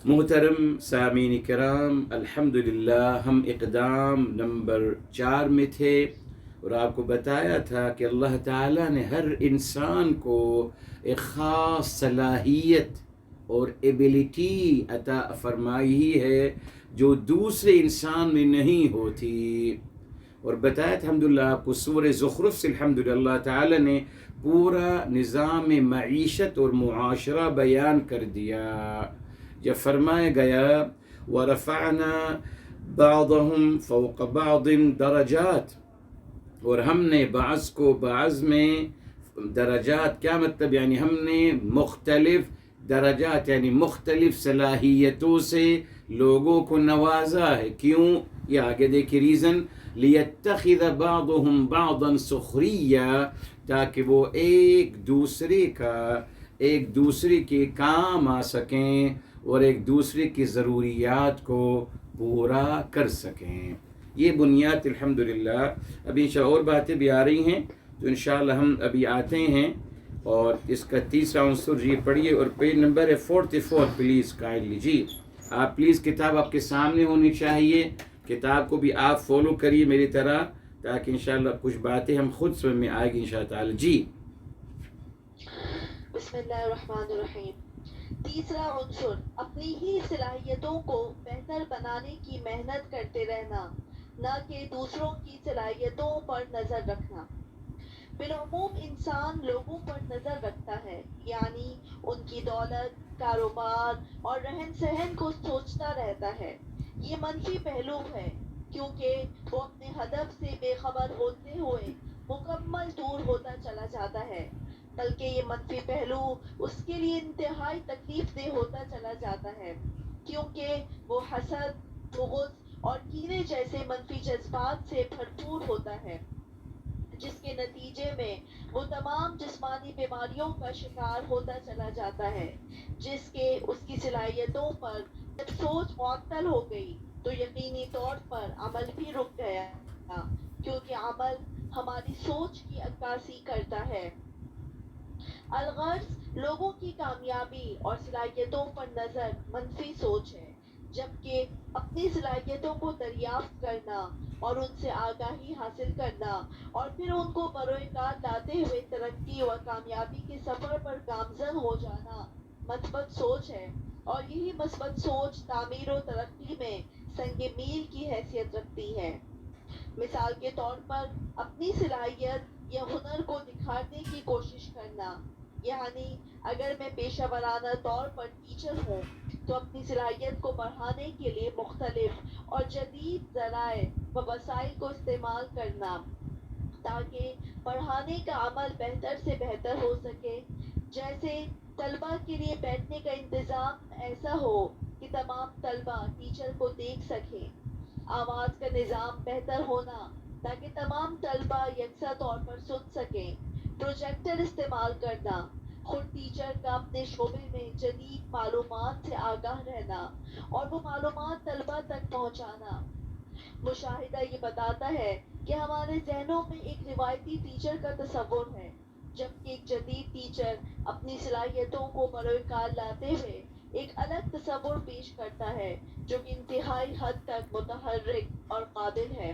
محترم سامعین کرام، الحمدللہ ہم اقدام نمبر 4 میں تھے اور آپ کو بتایا تھا کہ اللہ تعالیٰ نے ہر انسان کو ایک خاص صلاحیت اور ایبیلٹی عطا فرمائی ہے جو دوسرے انسان میں نہیں ہوتی، اور بتایا تھا الحمدللہ آپ کو سورہ زخرف سے الحمدللہ اللہ تعالیٰ نے پورا نظام معیشت اور معاشرہ بیان کر دیا، جب فرمایا گیا وَرَفَعْنَا بَعْضَهُمْ فَوْقَ بَعْضٍ درجات، اور ہم نے بعض کو بعض میں درجات، کیا مطلب؟ یعنی ہم نے مختلف درجات یعنی مختلف صلاحیتوں سے لوگوں کو نوازا ہے۔ کیوں؟ یہ آگے دیکھیں ریزن، لِيَتَّخِذَ بَعْضُهُمْ بَعْضًا سُخْرِيًّا، تاکہ وہ ایک دوسرے کے کام آ سکیں اور ایک دوسرے کی ضروریات کو پورا کر سکیں۔ یہ بنیاد الحمدللہ۔ ابھی انشاءاللہ اور باتیں بھی آ رہی ہیں تو انشاءاللہ ہم ابھی آتے ہیں، اور اس کا تیسرا عنصر یہ پڑھیے، اور پیج نمبر ہے 44 پلیز کائنڈلی۔ جی آپ پلیز، کتاب آپ کے سامنے ہونی چاہیے، کتاب کو بھی آپ فالو کریے میری طرح، تاکہ انشاءاللہ کچھ باتیں ہم خود سمجھ میں آئے گی انشاءاللہ تعالی۔ جی بسم اللہ الرحمن الرحیم۔ تیسرا عنصر، اپنی ہی صلاحیتوں کو بہتر بنانے کی محنت کرتے رہنا، نہ کہ دوسروں کی صلاحیتوں پر نظر رکھنا۔ بالعموم انسان لوگوں پر نظر رکھتا ہے، یعنی ان کی دولت، کاروبار اور رہن سہن کو سوچتا رہتا ہے۔ یہ منفی پہلو ہے، کیونکہ وہ اپنے ہدف سے بے خبر ہوتے ہوئے مکمل دور ہوتا چلا جاتا ہے، بلکہ یہ منفی پہلو اس کے لیے انتہائی تکلیف دہ ہوتا چلا جاتا ہے، کیونکہ وہ حسد، بغض اور کینے جیسے منفی جذبات سے بھرپور ہوتا ہے، جس کے نتیجے میں وہ تمام جسمانی بیماریوں کا شکار ہوتا چلا جاتا ہے۔ جس کے اس کی صلاحیتوں پر جب سوچ معطل ہو گئی تو یقینی طور پر عمل بھی رک گیا، کیونکہ عمل ہماری سوچ کی عکاسی کرتا ہے۔ الغرض لوگوں کی کامیابی اور صلاحیتوں پر نظر منفی سوچ ہے، جبکہ اپنی صلاحیتوں کو دریافت کرنا اور ان سے آگاہی حاصل کرنا اور پھر ان کو بروئے کار لاتے ہوئے ترقی و کامیابی کے سفر پر گامزن ہو جانا مثبت سوچ ہے، اور یہی مثبت سوچ تعمیر و ترقی میں سنگ میل کی حیثیت رکھتی ہے۔ مثال کے طور پر اپنی صلاحیت یا ہنر کو نکھارنے کی کوشش کرنا، یعنی اگر میں پیشہ ورانہ طور پر ٹیچر ہوں تو اپنی صلاحیت کو بڑھانے کے لیے مختلف اور جدید ذرائع و وسائل کو استعمال کرنا تاکہ پڑھانے کا عمل بہتر سے بہتر ہو سکے، جیسے طلبہ کے لیے بیٹھنے کا انتظام ایسا ہو کہ تمام طلبہ ٹیچر کو دیکھ سکیں، آواز کا نظام بہتر ہونا تاکہ تمام طلبہ یکساں طور پر سن سکیں، پروجیکٹر استعمال کرنا، خود ٹیچر کا اپنے شعبے میں جدید معلومات سے آگاہ رہنا اور وہ معلومات طلبہ تک پہنچانا۔ مشاہدہ یہ بتاتا ہے کہ ہمارے ذہنوں میں ایک روایتی ٹیچر کا تصور ہے، جبکہ ایک جدید ٹیچر اپنی صلاحیتوں کو بروئے کار لاتے ہوئے ایک الگ تصور پیش کرتا ہے جو کہ انتہائی حد تک متحرک اور قابل ہے۔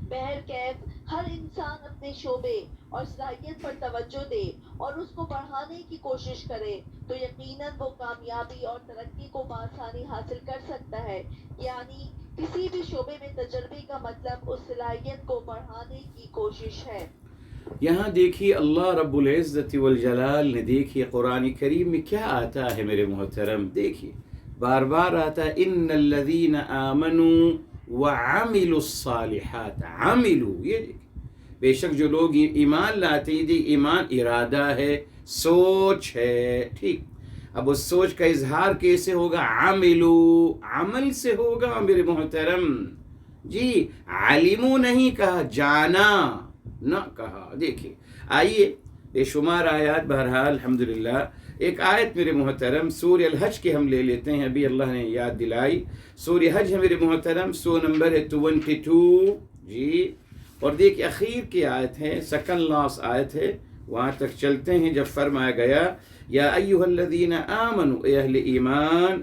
بہرکیف ہر انسان اپنے شعبے اور صلاحیت پر توجہ دے اور اس کو بڑھانے کی کوشش کرے تو یقیناً وہ کامیابی اور ترقی کو بآسانی حاصل کر سکتا ہے۔ یعنی کسی بھی شعبے میں تجربے کا مطلب اس صلاحیت کو بڑھانے کی کوشش ہے۔ یہاں دیکھیے اللہ رب العزت والجلال نے، دیکھیے قرآن کریم میں کیا آتا ہے میرے محترم، دیکھیے بار بار آتا ہے ان الذین آمنوا وعملوا الصالحات، عملوا، یہ دیکھیے بے شک جو لوگ ایمان لاتے ہیں، یہ ایمان ارادہ ہے، سوچ ہے، ٹھیک۔ اب اس سوچ کا اظہار کیسے ہوگا؟ عملوا، عمل سے ہوگا میرے محترم۔ جی علموا نہیں کہا، جانا نہ کہا۔ دیکھیے آئیے بے شمار آیات، بہرحال الحمدللہ ایک آیت میرے محترم سورہ الحج کے ہم لے لیتے ہیں، ابھی اللہ نے یاد دلائی، سورہ حج ہے میرے محترم، سو نمبر ہے 22، جی، اور دیکھیے اخیر کی آیت ہے، سیکنڈ لاسٹ آیت ہے، وہاں تک چلتے ہیں جب فرمایا گیا یا ایھا الذین آمنوا، اے اہل ایمان،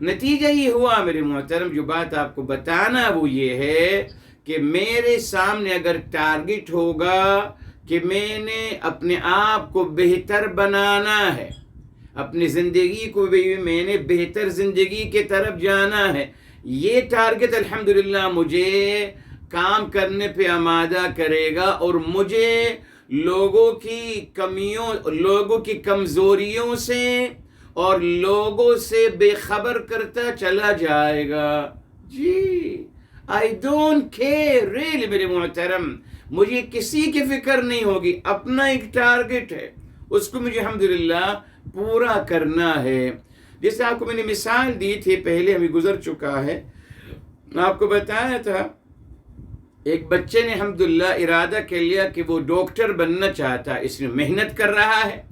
نتیجہ یہ ہوا میرے محترم، جو بات آپ کو بتانا وہ یہ ہے کہ میرے سامنے اگر ٹارگٹ ہوگا کہ میں نے اپنے آپ کو بہتر بنانا ہے، اپنی زندگی کو بھی میں نے بہتر زندگی کی طرف جانا ہے، یہ ٹارگٹ الحمدللہ مجھے کام کرنے پہ آمادہ کرے گا، اور مجھے لوگوں کی کمیوں، لوگوں کی کمزوریوں سے اور لوگوں سے بے خبر کرتا چلا جائے گا۔ جی I don't care really میرے محترم، مجھے کسی کی فکر نہیں ہوگی، اپنا ایک ٹارگٹ ہے، اس کو مجھے الحمدللہ پورا کرنا ہے۔ جیسے آپ کو میں نے مثال دی تھی، پہلے ہمیں گزر چکا ہے، آپ کو بتایا تھا ایک بچے نے الحمدللہ ارادہ کر لیا کہ وہ ڈاکٹر بننا چاہتا ہے، اس میں محنت کر رہا ہے۔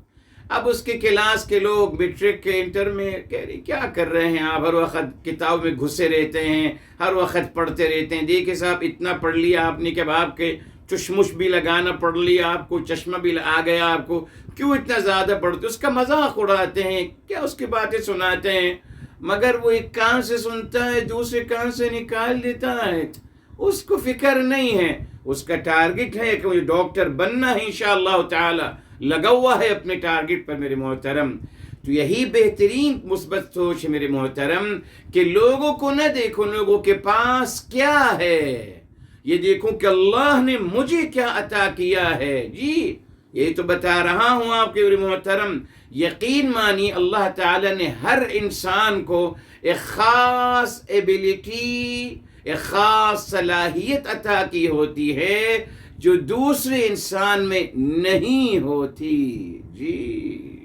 اب اس کے کلاس کے لوگ میٹرک کے انٹر میں کہہ رہے کیا کر رہے ہیں آپ، ہر وقت کتاب میں گھسے رہتے ہیں، ہر وقت پڑھتے رہتے ہیں، دیکھیں صاحب اتنا پڑھ لیا آپ نے کہ اب آپ کے چشمش بھی لگانا پڑ لیا، آپ کو چشمہ بھی آ گیا، آپ کو کیوں اتنا زیادہ پڑھتے، اس کا مذاق اڑاتے ہیں، کیا اس کی باتیں سناتے ہیں، مگر وہ ایک کان سے سنتا ہے دوسرے کان سے نکال دیتا ہے، اس کو فکر نہیں ہے، اس کا ٹارگٹ ہے کہ مجھے ڈاکٹر بننا ہے انشاءاللہ تعالی، لگا ہوا ہے اپنے ٹارگٹ پر میرے محترم۔ تو یہی بہترین مثبت سوچ ہے میرے محترم، کہ لوگوں کو نہ دیکھو لوگوں کے پاس کیا ہے، یہ دیکھوں کہ اللہ نے مجھے کیا عطا کیا ہے۔ جی یہی تو بتا رہا ہوں آپ کے میرے محترم، یقین مانی اللہ تعالیٰ نے ہر انسان کو ایک خاص ایبیلٹی، ایک خاص صلاحیت عطا کی ہوتی ہے جو دوسرے انسان میں نہیں ہوتی۔ جی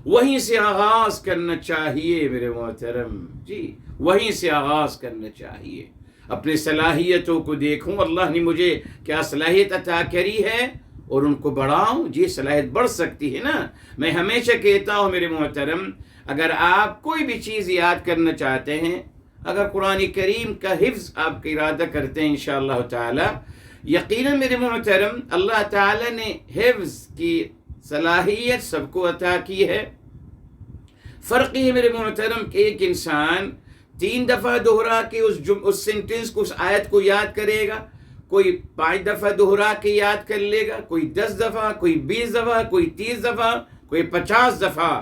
وہیں سے آغاز کرنا چاہیے میرے محترم، جی وہیں سے آغاز کرنا چاہیے۔ اپنی صلاحیتوں کو دیکھوں، اللہ نے مجھے کیا صلاحیت عطا کری ہے، اور ان کو بڑھاؤں۔ جی صلاحیت بڑھ سکتی ہے نا۔ میں ہمیشہ کہتا ہوں میرے محترم، اگر آپ کوئی بھی چیز یاد کرنا چاہتے ہیں، اگر قرآن کریم کا حفظ آپ کا ارادہ کرتے ہیں انشاءاللہ تعالی، یقیناً میرے محترم اللہ تعالی نے حفظ کی صلاحیت سب کو عطا کی ہے۔ فرق یہ ہے میرے محترم کہ ایک انسان 3 دفعہ دہرا کے اس سینٹنس کو، اس آیت کو یاد کرے گا، کوئی 5 دفعہ دہرا کے یاد کر لے گا، کوئی 10 دفعہ، کوئی 20 دفعہ، کوئی 30 دفعہ، کوئی 50 دفعہ،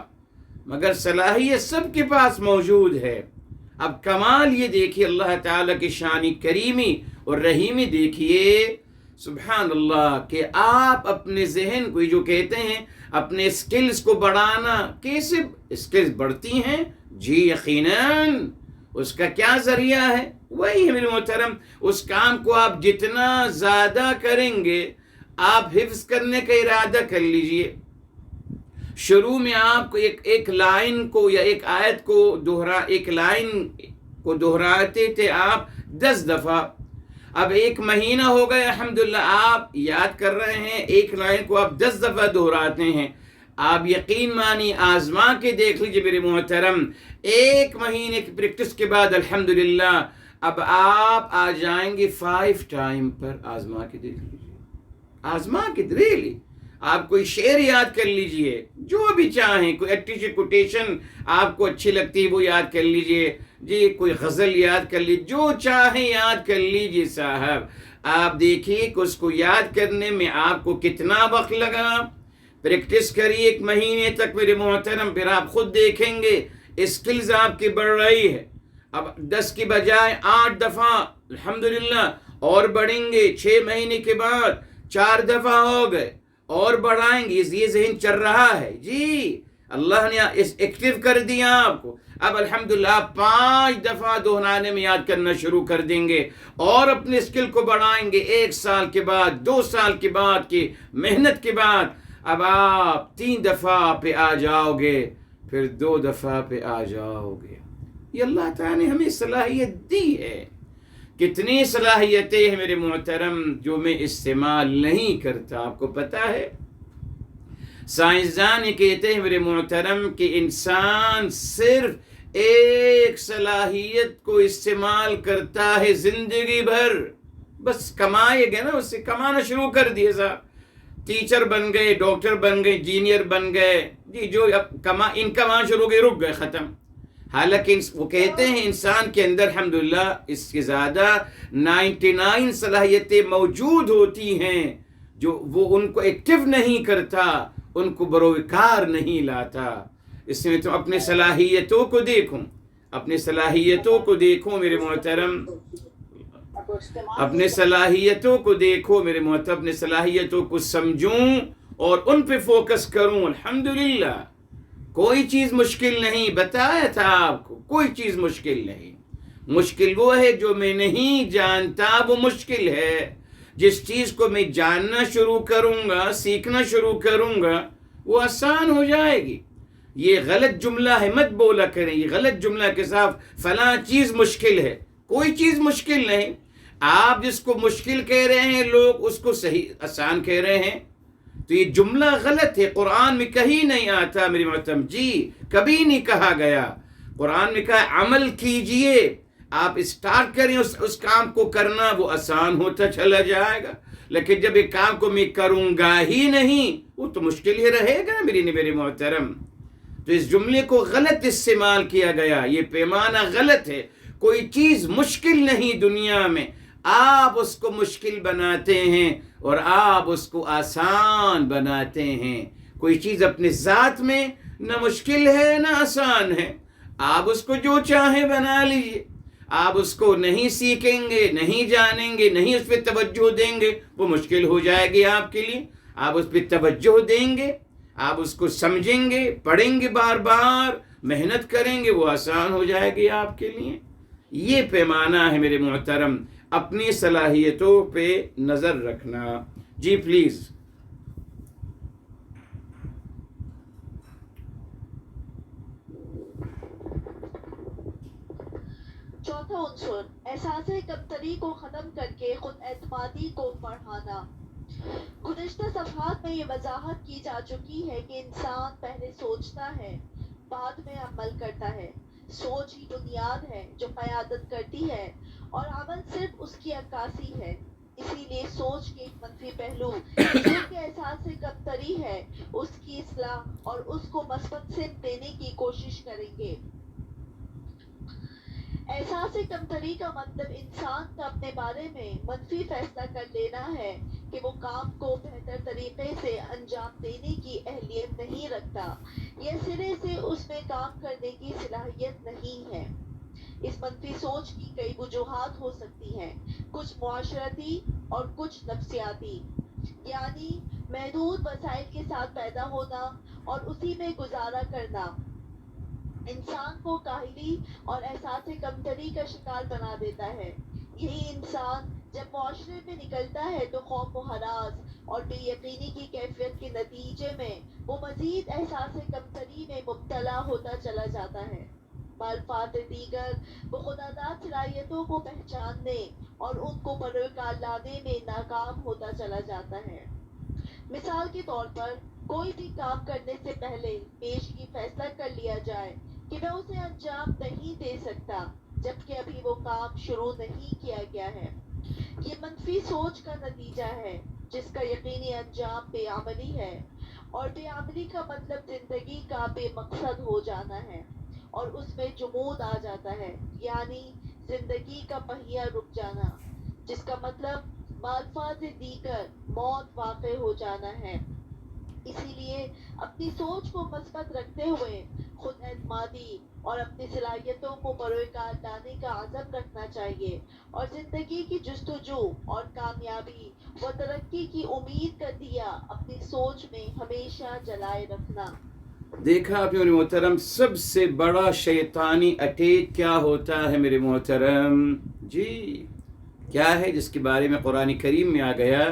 مگر صلاحیت سب کے پاس موجود ہے۔ اب کمال یہ دیکھیے اللہ تعالیٰ کی شان کریمی اور رحیمی دیکھیے، سبحان اللہ، کہ آپ اپنے ذہن کو جو کہتے ہیں اپنے سکلز کو بڑھانا، کیسے سکلز بڑھتی ہیں؟ جی یقیناً اس کا کیا ذریعہ ہے؟ وہی ہے میرے محترم، اس کام کو آپ جتنا زیادہ کریں گے، آپ حفظ کرنے کا ارادہ کر لیجئے۔ شروع میں آپ کو ایک لائن کو یا ایک آیت کو ایک لائن کو دہراتے تھے آپ 10 دفعہ، اب 1 مہینہ ہو گیا الحمدللہ آپ یاد کر رہے ہیں، ایک لائن کو آپ 10 دفعہ دہراتے ہیں۔ آپ یقین مانی آزما کے دیکھ لیجیے میرے محترم، 1 مہینے کی پریکٹس کے بعد الحمدللہ اب آپ آ جائیں گے 5 ٹائم پر۔ آزما کے دیکھ لیجیے، آزما کے ریلی آپ کوئی شعر یاد کر لیجئے، جو بھی چاہیں، کوئی اچھی کوٹیشن آپ کو اچھی لگتی ہے وہ یاد کر لیجئے، جی کوئی غزل یاد کر لیجئے، جو چاہیں یاد کر لیجئے صاحب۔ آپ دیکھیے کہ اس کو یاد کرنے میں آپ کو کتنا وقت لگا۔ پریکٹس کریے 1 مہینے تک میرے محترم، پھر آپ خود دیکھیں گے اسکلز آپ کی بڑھ رہی ہے۔ اب 10 کی بجائے 8 دفعہ الحمدللہ اور بڑھیں گے، 6 مہینے کے بعد 4 دفعہ ہو گئے، اور بڑھائیں گے، یہ ذہن چل رہا ہے۔ جی اللہ نے ایکٹیو کر دیا آپ کو، اب الحمدللہ آپ 5 دفعہ دہرانے میں یاد کرنا شروع کر دیں گے، اور اپنے اسکل کو بڑھائیں گے۔ 1 سال کے بعد، 2 سال کے بعد کی محنت کے بعد اب آپ 3 دفعہ پہ آ جاؤ گے، پھر 2 دفعہ پہ آ جاؤ گے۔ یہ اللہ تعالیٰ نے ہمیں صلاحیت دی ہے۔ کتنی صلاحیتیں ہیں میرے محترم جو میں استعمال نہیں کرتا، آپ کو پتہ ہے۔ سائنسدان یہ کہتے ہیں میرے محترم کہ انسان صرف ایک صلاحیت کو استعمال کرتا ہے زندگی بھر، بس کمائے گا نا، اس سے کمانا شروع کر دیے صاحب، ٹیچر بن گئے، ڈاکٹر بن گئے، انجینئر بن گئے، جی جو اب انکم آنا شروع ہو گئی، رک گئے، ختم۔ حالانکہ وہ کہتے ہیں انسان کے اندر الحمدللہ اس کے زیادہ 99 صلاحیتیں موجود ہوتی ہیں، جو وہ ان کو ایکٹیو نہیں کرتا، ان کو بروکار نہیں لاتا۔ اس میں تو اپنے صلاحیتوں کو دیکھوں، اپنے صلاحیتوں کو دیکھوں میرے محترم، اپنے صلاحیتوں کو دیکھو میرے محترم، اپنے صلاحیتوں کو سمجھوں اور ان پہ فوکس کروں۔ الحمدللہ کوئی چیز مشکل نہیں، بتایا تھا آپ کو، کوئی چیز مشکل نہیں۔ مشکل وہ ہے جو میں نہیں جانتا، وہ مشکل ہے۔ جس چیز کو میں جاننا شروع کروں گا، سیکھنا شروع کروں گا، وہ آسان ہو جائے گی۔ یہ غلط جملہ ہے، مت بولا کریں یہ غلط جملہ کے ساتھ فلاں چیز مشکل ہے۔ کوئی چیز مشکل نہیں۔ آپ جس کو مشکل کہہ رہے ہیں، لوگ اس کو صحیح آسان کہہ رہے ہیں، تو یہ جملہ غلط ہے۔ قرآن میں کہیں نہیں آتا میری محترم جی، کبھی نہیں کہا گیا۔ قرآن میں کہا عمل کیجئے، آپ اسٹارٹ کریں اس کام کو کرنا، وہ آسان ہوتا چلا جائے گا۔ لیکن جب ایک کام کو میں کروں گا ہی نہیں، وہ تو مشکل ہی رہے گا میری محترم۔ تو اس جملے کو غلط استعمال کیا گیا، یہ پیمانہ غلط ہے۔ کوئی چیز مشکل نہیں دنیا میں، آپ اس کو مشکل بناتے ہیں اور آپ اس کو آسان بناتے ہیں۔ کوئی چیز اپنے ذات میں نہ مشکل ہے نہ آسان ہے، آپ اس کو جو چاہیں بنا لیجئے۔ آپ اس کو نہیں سیکھیں گے، نہیں جانیں گے، نہیں اس پہ توجہ دیں گے، وہ مشکل ہو جائے گی آپ کے لیے۔ آپ اس پہ توجہ دیں گے، آپ اس کو سمجھیں گے، پڑھیں گے، بار بار محنت کریں گے، وہ آسان ہو جائے گی آپ کے لیے۔ یہ پیمانہ ہے میرے محترم، اپنی صلاحیتوں پہ نظر رکھنا۔ جی پلیز۔ چوتھا عنصر، احساس کمتری کو ختم کر کے خود اعتمادی کو بڑھانا۔ گزشتہ صفحات میں یہ وضاحت کی جا چکی ہے کہ انسان پہلے سوچتا ہے، بعد میں عمل کرتا ہے۔ سوچ ہی بنیاد ہے جو قیادت کرتی ہے، اور عمل صرف اس کی عکاسی ہے۔ اسی لیے سوچ کے ایک منفی پہلو جو کہ احساس کمتری ہے، اس کی اصلاح اور اس کو مثبت سمت دینے کی کوشش کریں گے۔ احساس کمتری کا مطلب انسان کا اپنے بارے میں منفی فیصلہ کر لینا ہے کہ وہ کام کو بہتر طریقے سے انجام دینے کی اہلیت نہیں رکھتا یا سرے سے اس میں کام کرنے کی صلاحیت نہیں ہے۔ اس منفی سوچ کی کئی وجوہات ہو سکتی ہیں، کچھ معاشرتی اور کچھ نفسیاتی، یعنی محدود وسائل کے ساتھ پیدا ہونا اور اسی میں گزارا کرنا انسان کو کاہلی اور احساس کمتری کا شکار بنا دیتا ہے۔ یہی انسان جب معاشرے میں نکلتا ہے تو خوف و ہراس اور بے یقینی کی کیفیت کے نتیجے میں وہ مزید احساس کمتری میں مبتلا ہوتا چلا جاتا ہے۔ بالفاظ دیگر، وہ خودآزاد صلاحیتوں کو پہچاننے اور ان کو بروکار لانے میں ناکام ہوتا چلا جاتا ہے۔ مثال کے طور پر، کوئی بھی کام کرنے سے پہلے پیشگی فیصلہ کر لیا جائے کہ میں اسے انجام نہیں دے سکتا جبکہ ابھی وہ کام شروع نہیں کیا گیا ہے۔ یہ منفی سوچ کا نتیجہ ہے جس کا یقینی انجام بے عملی ہے، اور بے عملی کا مطلب زندگی کا بے مقصد ہو جانا ہے اور اس میں جمود آ جاتا ہے، یعنی زندگی کا پہیہ رک جانا، جس کا مطلب بالفاظ دیگر موت واقع ہو جانا ہے۔ اسی لیے اپنی سوچ کو مثبت رکھتے ہوئے خود اعتمادی اور اپنی صلاحیتوں کو بروکار لانے کا عزم رکھنا چاہیے، اور زندگی کی جستجو اور کامیابی و ترقی کی امید کا دیا اپنی سوچ میں ہمیشہ جلائے رکھنا۔ دیکھا آپ نے میرے محترم، سب سے بڑا شیطانی اٹیک کیا ہوتا ہے میرے محترم؟ جی کیا ہے، جس کے بارے میں قرآن کریم میں آ گیا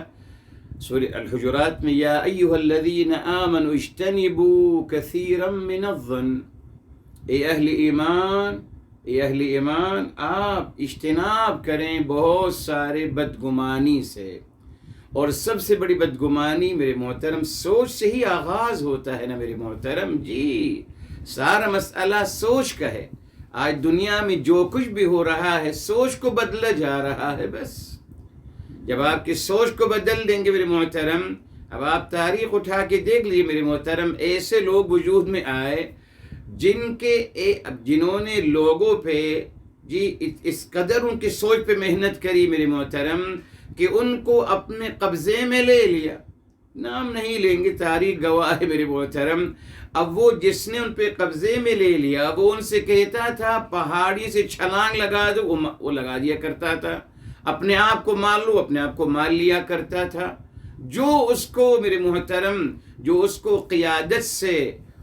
سورہ الحجرات میں، یا ایھا الذین آمنوا اجتنبوا کثیرا من الظن، اے اہل ایمان آپ اجتناب کریں بہت سارے بدگمانی سے۔ اور سب سے بڑی بدگمانی میرے محترم سوچ سے ہی آغاز ہوتا ہے نا میرے محترم جی، سارا مسئلہ سوچ کا ہے۔ آج دنیا میں جو کچھ بھی ہو رہا ہے سوچ کو بدلا جا رہا ہے۔ بس جب آپ کی سوچ کو بدل دیں گے میرے محترم، اب آپ تاریخ اٹھا کے دیکھ لیجیے میرے محترم، ایسے لوگ وجود میں آئے جنہوں نے لوگوں پہ جی اس قدر ان کی سوچ پہ محنت کری میرے محترم کہ ان کو اپنے قبضے میں لے لیا. نام نہیں لیں گے، تاریخ گواہ ہے میرے محترم. اب وہ جس نے ان پہ قبضے میں لے لیا وہ ان سے کہتا تھا پہاڑی سے چھلانگ لگا دو، وہ لگا دیا کرتا تھا. اپنے آپ کو مار لو، اپنے آپ کو مار لیا کرتا تھا. جو اس کو میرے محترم، جو اس کو قیادت سے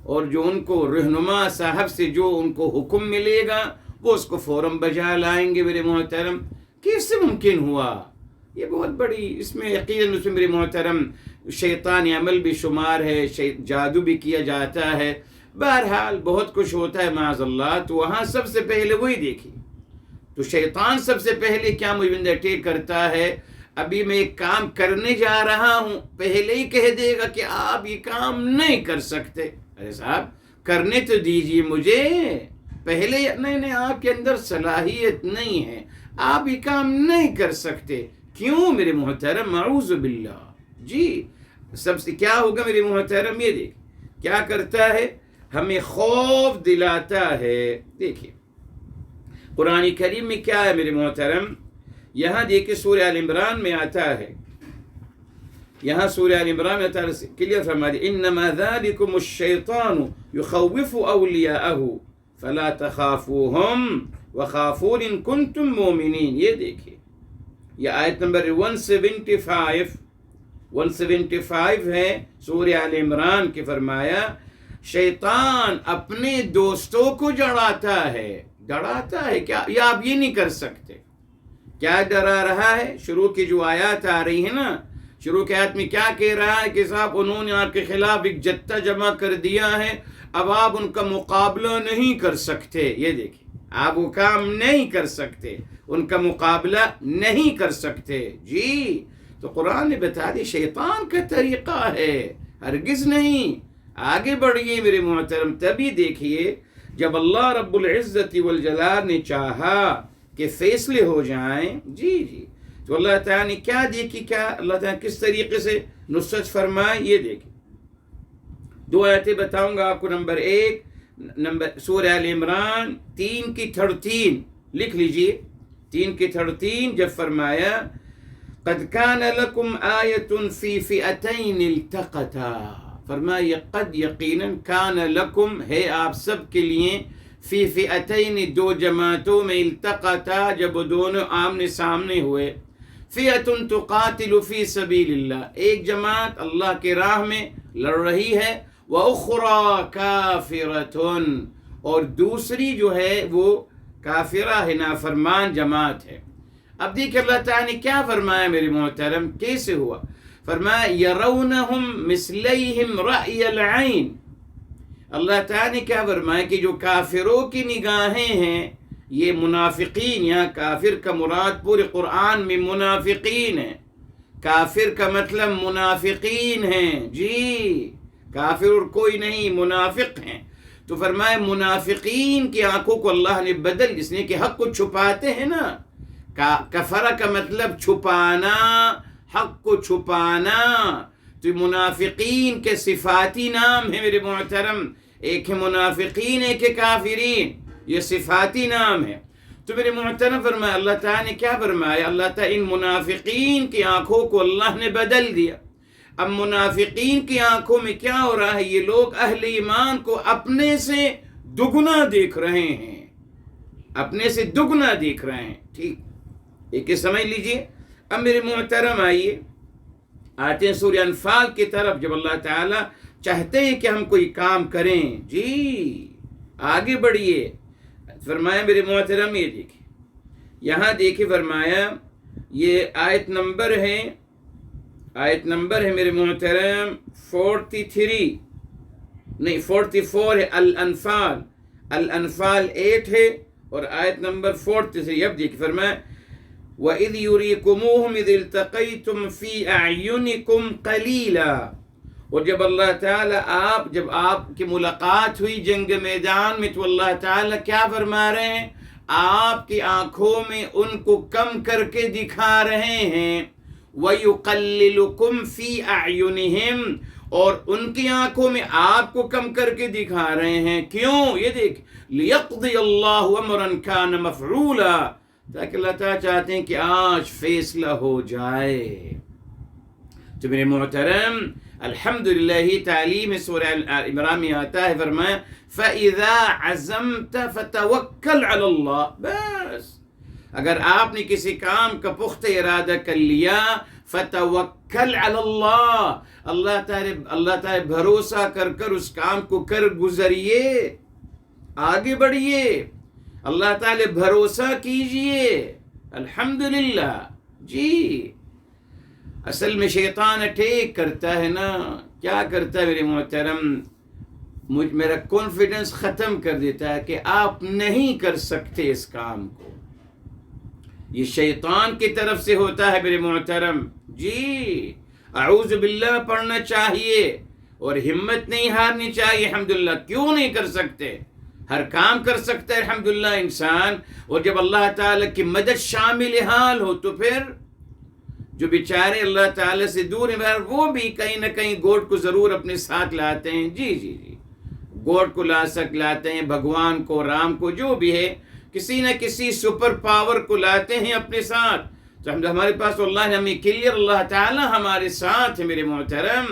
اور جو ان کو رہنما صاحب سے جو ان کو حکم ملے گا وہ اس کو فوراً بجا لائیں گے میرے محترم. کیسے ممکن ہوا؟ یہ بہت بڑی اس میں یقیناً اس میں میرے محترم شیطانی عمل بھی شمار ہے، جادو بھی کیا جاتا ہے. بہرحال بہت کچھ ہوتا ہے معاذ اللہ. تو وہاں سب سے پہلے وہی دیکھی تو شیطان سب سے پہلے کیا مجھے اٹیک کرتا ہے، ابھی میں ایک کام کرنے جا رہا ہوں، پہلے ہی کہہ دے گا کہ آپ یہ کام نہیں کر سکتے. ارے صاحب کرنے تو دیجئے مجھے، پہلے نہیں آپ کے اندر صلاحیت نہیں ہے، آپ یہ کام نہیں کر سکتے. کیوں میرے محترم؟ اعوذ باللہ. جی سب سے کیا ہوگا میرے محترم؟ یہ دیکھ کیا کرتا ہے، ہمیں خوف دلاتا ہے. دیکھیے قرآن کریم میں کیا ہے میرے محترم، یہاں دیکھیں سورہ آل عمران میں آتا ہے، یہاں سورہ آل عمران میں آتا ہے کلیئر فرما دی انما ذالکم الشیطان یخوف اولیاءہ فلا تخافوہم وخافون ان کنتم مومنین. یہ دیکھیں یہ آیت نمبر 175 ہے سورہ آل عمران کے. فرمایا شیطان اپنے دوستوں کو ڈراتا ہے کیا یہ آپ یہ نہیں کر سکتے. کیا ڈرا رہا ہے؟ شروع کی جو آیات آ رہی ہے نا، شروع کی آیت میں کیا کہہ رہا ہے کہ صاحب انہوں نے آپ کے خلاف ایک جتھا جمع کر دیا ہے، اب آپ ان کا مقابلہ نہیں کر سکتے. یہ دیکھیں آپ وہ کام نہیں کر سکتے، ان کا مقابلہ نہیں کر سکتے. جی تو قرآن نے بتا دی شیطان کا طریقہ ہے، ہرگز نہیں. آگے بڑھیے میرے محترم. تبھی دیکھیے جب اللہ رب العزت والجلال نے چاہا کہ فیصلے ہو جائیں، جی تو اللہ تعالیٰ نے کیا دیکھی، کیا اللہ تعالیٰ کس طریقے سے نصرت فرمائے. یہ دیکھیں 2 آیتیں بتاؤں گا آپ کو. نمبر 1 سورہ آل عمران 3 کی 13 لکھ لیجئے. 3 کی 13 جب فرمایا قد کان لکم آیت فی فئتین التقتا، فرمایا قد یقیناً کان لکم ہے آپ سب کے لیے، فی فئتین 2 جماعتوں میں، التقتا جب دونوں آمنے سامنے ہوئے. فئت تقاتل فی سبیل اللہ، ایک جماعت اللہ کے راہ میں لڑ رہی ہے، وَأُخْرَى كَافِرَةٌ اور دوسری جو ہے وہ کافرہ ہے، نافرمان جماعت ہے. اب دیکھ اللہ تعالیٰ نے کیا فرمایا میرے محترم، کیسے ہوا؟ فرمایا يَرَوْنَهُمْ مِثْلَيْهِمْ رَأْيَ الْعَيْنِ. اللہ تعالیٰ نے کیا فرمایا کہ جو کافروں کی نگاہیں ہیں، یہ منافقین، یہاں کافر کا مراد پورے قرآن میں منافقین ہے. کافر کا مطلب منافقین ہیں. جی کافر اور کوئی نہیں، منافق ہیں. تو فرمایا منافقین کی آنکھوں کو اللہ نے بدل، جس نے کہ حق کو چھپاتے ہیں نا، کفرہ کا مطلب چھپانا، حق کو چھپانا. تو منافقین کے صفاتی نام ہے میرے محترم، ایک ہے منافقین ایک ہے کافرین، یہ صفاتی نام ہے. تو میرے محترم فرمایا اللہ تعالیٰ نے کیا فرمایا، اللہ تعالیٰ ان منافقین کی آنکھوں کو اللہ نے بدل دیا. اب منافقین کی آنکھوں میں کیا ہو رہا ہے، یہ لوگ اہل ایمان کو اپنے سے دگنا دیکھ رہے ہیں، اپنے سے دگنا دیکھ رہے ہیں. ٹھیک ایک سمجھ لیجئے. اب میرے محترم آئیے آتے ہیں سورہ انفال کی طرف. جب اللہ تعالیٰ چاہتے ہیں کہ ہم کوئی کام کریں، جی آگے بڑھیے. فرمایا میرے محترم یہ دیکھیں، یہاں دیکھیں فرمایا یہ آیت نمبر ہے میرے محترم 43 نہیں 44 ہے. الانفال 8 ہے اور آیت نمبر 43. اب دیکھیں فرمایا وَإِذْ يُرِيكُمُوهُمْ إِذِ الْتَقَيْتُمْ فِي أَعْيُنِكُمْ قَلِيلًا. اور جب اللہ تعالیٰ جب آپ کی ملاقات ہوئی جنگ میدان میں تو اللہ تعالیٰ کیا فرما رہے ہیں، آپ کی آنکھوں میں ان کو کم کر کے دکھا رہے ہیں. وَيُقَلِّلُكُمْ فِي أَعْيُنِهِمْ اور ان کی آنکھوں میں آپ کو کم کر کے دکھا رہے ہیں. کیوں؟ یہ دیکھ، لِيَقْضِيَ اللَّهُ أَمْرًا كَانَ مَفْعُولًا، تاکہ اللہ تعالیٰ چاہتے ہیں کہ آج فیصلہ ہو جائے. تو میرے محترم، الحمدللہ ہی تعلیم سورہ عمران میں آتا ہے، فرمایا فَإِذَا عَزَمْتَ فَتَوَكَّلْ عَلَى اللَّهِ. بس اگر آپ نے کسی کام کا پختہ ارادہ کر لیا، فَتَوَكَّلْ عَلَى اللَّهِ، اللہ تعالی بھروسہ کر اس کام کو کر گزریے، آگے بڑھیے، اللہ تعالی بھروسہ کیجئے. الحمدللہ. جی اصل میں شیطان اٹیک کرتا ہے نا، کیا کرتا ہے میرے محترم؟ میرا کانفیڈنس ختم کر دیتا ہے کہ آپ نہیں کر سکتے اس کام کو. یہ شیطان کی طرف سے ہوتا ہے میرے محترم. جی اعوذ باللہ پڑھنا چاہیے اور ہمت نہیں ہارنی چاہیے. الحمدللہ. کیوں نہیں کر سکتے؟ ہر کام کر سکتا ہے الحمدللہ انسان. اور جب اللہ تعالیٰ کی مدد شامل حال ہو تو پھر جو بیچارے اللہ تعالیٰ سے دور ہیں وہ بھی کہیں نہ کہیں گوڈ کو ضرور اپنے ساتھ لاتے ہیں. جی گوڈ کو لاتے ہیں، بھگوان کو، رام کو، جو بھی ہے، کسی نہ کسی سپر پاور کو لاتے ہیں اپنے ساتھ. تو ہمارے پاس اللہ نے ہمیں کلیئر، اللہ تعالیٰ ہمارے ساتھ ہے میرے محترم.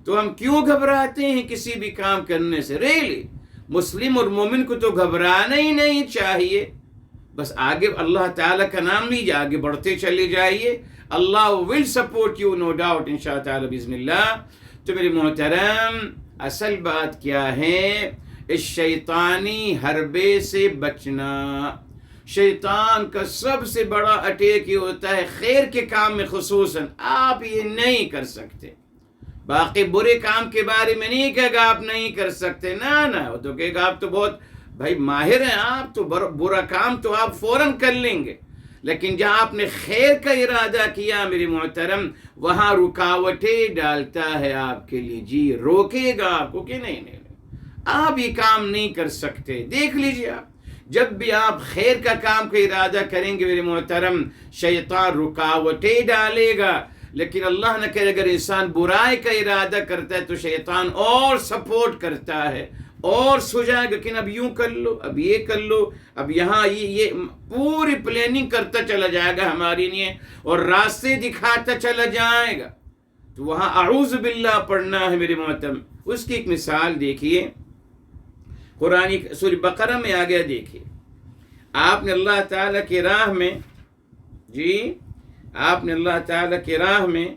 تو ہم کیوں گھبراتے ہیں کسی بھی کام کرنے سے؟ ریلی مسلم اور مومن کو تو گھبرانا ہی نہیں چاہیے. بس آگے اللہ تعالیٰ کا نام لیجیے، آگے بڑھتے چلے جائیے. اللہ will support you, no doubt, انشاء تعالیٰ بإذن اللہ. تو میرے محترم، اصل بات کیا ہے؟ اس شیطانی حربے سے بچنا. شیطان کا سب سے بڑا اٹیک یہ ہوتا ہے خیر کے کام میں خصوصاً آپ یہ نہیں کر سکتے. باقی برے کام کے بارے میں نہیں کہے گا آپ نہیں کر سکتے، نہ وہ تو کہے گا آپ تو بہت بھائی ماہر ہیں، آپ تو برا کام تو آپ فوراً کر لیں گے. لیکن جہاں آپ نے خیر کا ارادہ کیا میرے محترم، وہاں رکاوٹیں ڈالتا ہے آپ کے لیے. جی روکے گا آپ کو کہ نہیں آپ یہ کام نہیں کر سکتے. دیکھ لیجیے، آپ جب بھی آپ خیر کا کام کا ارادہ کریں گے میرے محترم، شیطان رکاوٹیں ڈالے گا. لیکن اللہ نہ کرے اگر انسان برائی کا ارادہ کرتا ہے تو شیطان اور سپورٹ کرتا ہے اور سجائے گا کہ اب یوں کر لو، اب یہ کر لو، اب یہاں یہ پوری پلاننگ کرتا چلا جائے گا ہماری لیے اور راستے دکھاتا چلا جائے گا. تو وہاں اعوذ باللہ پڑھنا ہے میرے محترم. اس کی ایک مثال دیکھیے، قرآن سورہ بقرہ میں آ گیا. دیکھیے آپ نے اللہ تعالیٰ کی راہ میں، آپ نے اللہ تعالیٰ کی راہ میں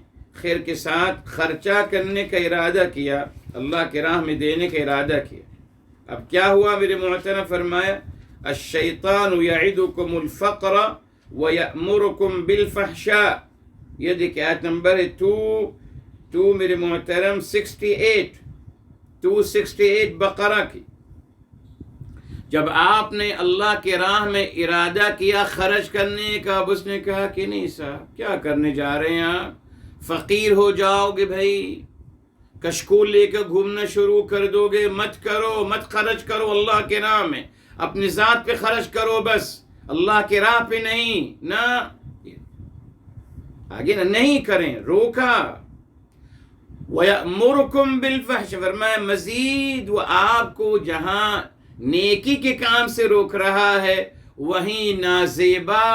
خیر کے ساتھ خرچہ کرنے کا ارادہ کیا، اللہ کی راہ میں دینے کا ارادہ کیا. اب کیا ہوا میرے محترم؟ فرمایا الشیطان یعدکم الفقر ویأمرکم بالفحشاء. یہ دیکھیں آیت نمبر ہے 2 میرے محترم 268 بقرہ کی. جب آپ نے اللہ کے راہ میں ارادہ کیا خرچ کرنے کا، اب اس نے کہا کہ نہیں صاحب کیا کرنے جا رہے ہیں آپ، فقیر ہو جاؤ گے بھائی، کشکول لے کے گھومنا شروع کر دو گے، مت کرو، مت خرچ کرو اللہ کے راہ میں، اپنی ذات پہ خرچ کرو بس، اللہ کے راہ پہ نہیں. نہ آگے نہ نہیں کریں، روکا. وَيَأْمُرُكُمْ بِالْفَحْشِ، فرمایا مزید وہ آپ کو جہاں نیکی کے کام سے روک رہا ہے وہیں نازیبا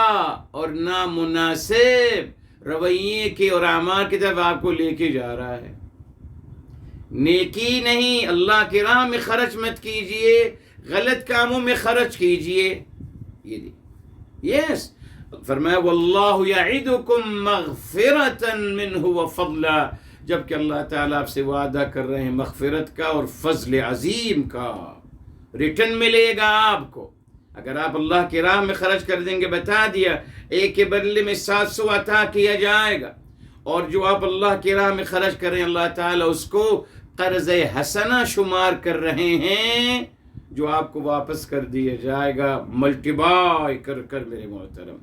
اور نامناسب رویے کے اور اعمال کی طرف آپ کو لے کے جا رہا ہے. نیکی نہیں، اللہ کی راہ میں خرچ مت کیجئے، غلط کاموں میں خرچ کیجئے. یس فرمایا واللہ یعدکم مغفرۃ منہ وفضلا، جبکہ اللہ تعالیٰ آپ سے وعدہ کر رہے ہیں مغفرت کا اور فضل عظیم کا، ریٹرن ملے گا آپ کو. اگر آپ اللہ کی راہ میں خرچ کر دیں گے، بتا دیا ایک کے بدلے میں 700 عطا کیا جائے گا. اور جو آپ اللہ کی راہ میں خرچ کر رہے ہیں اللہ تعالیٰ اس کو قرض حسنہ شمار کر رہے ہیں جو آپ کو واپس کر دیا جائے گا ملٹیپلائی کر میرے محترم.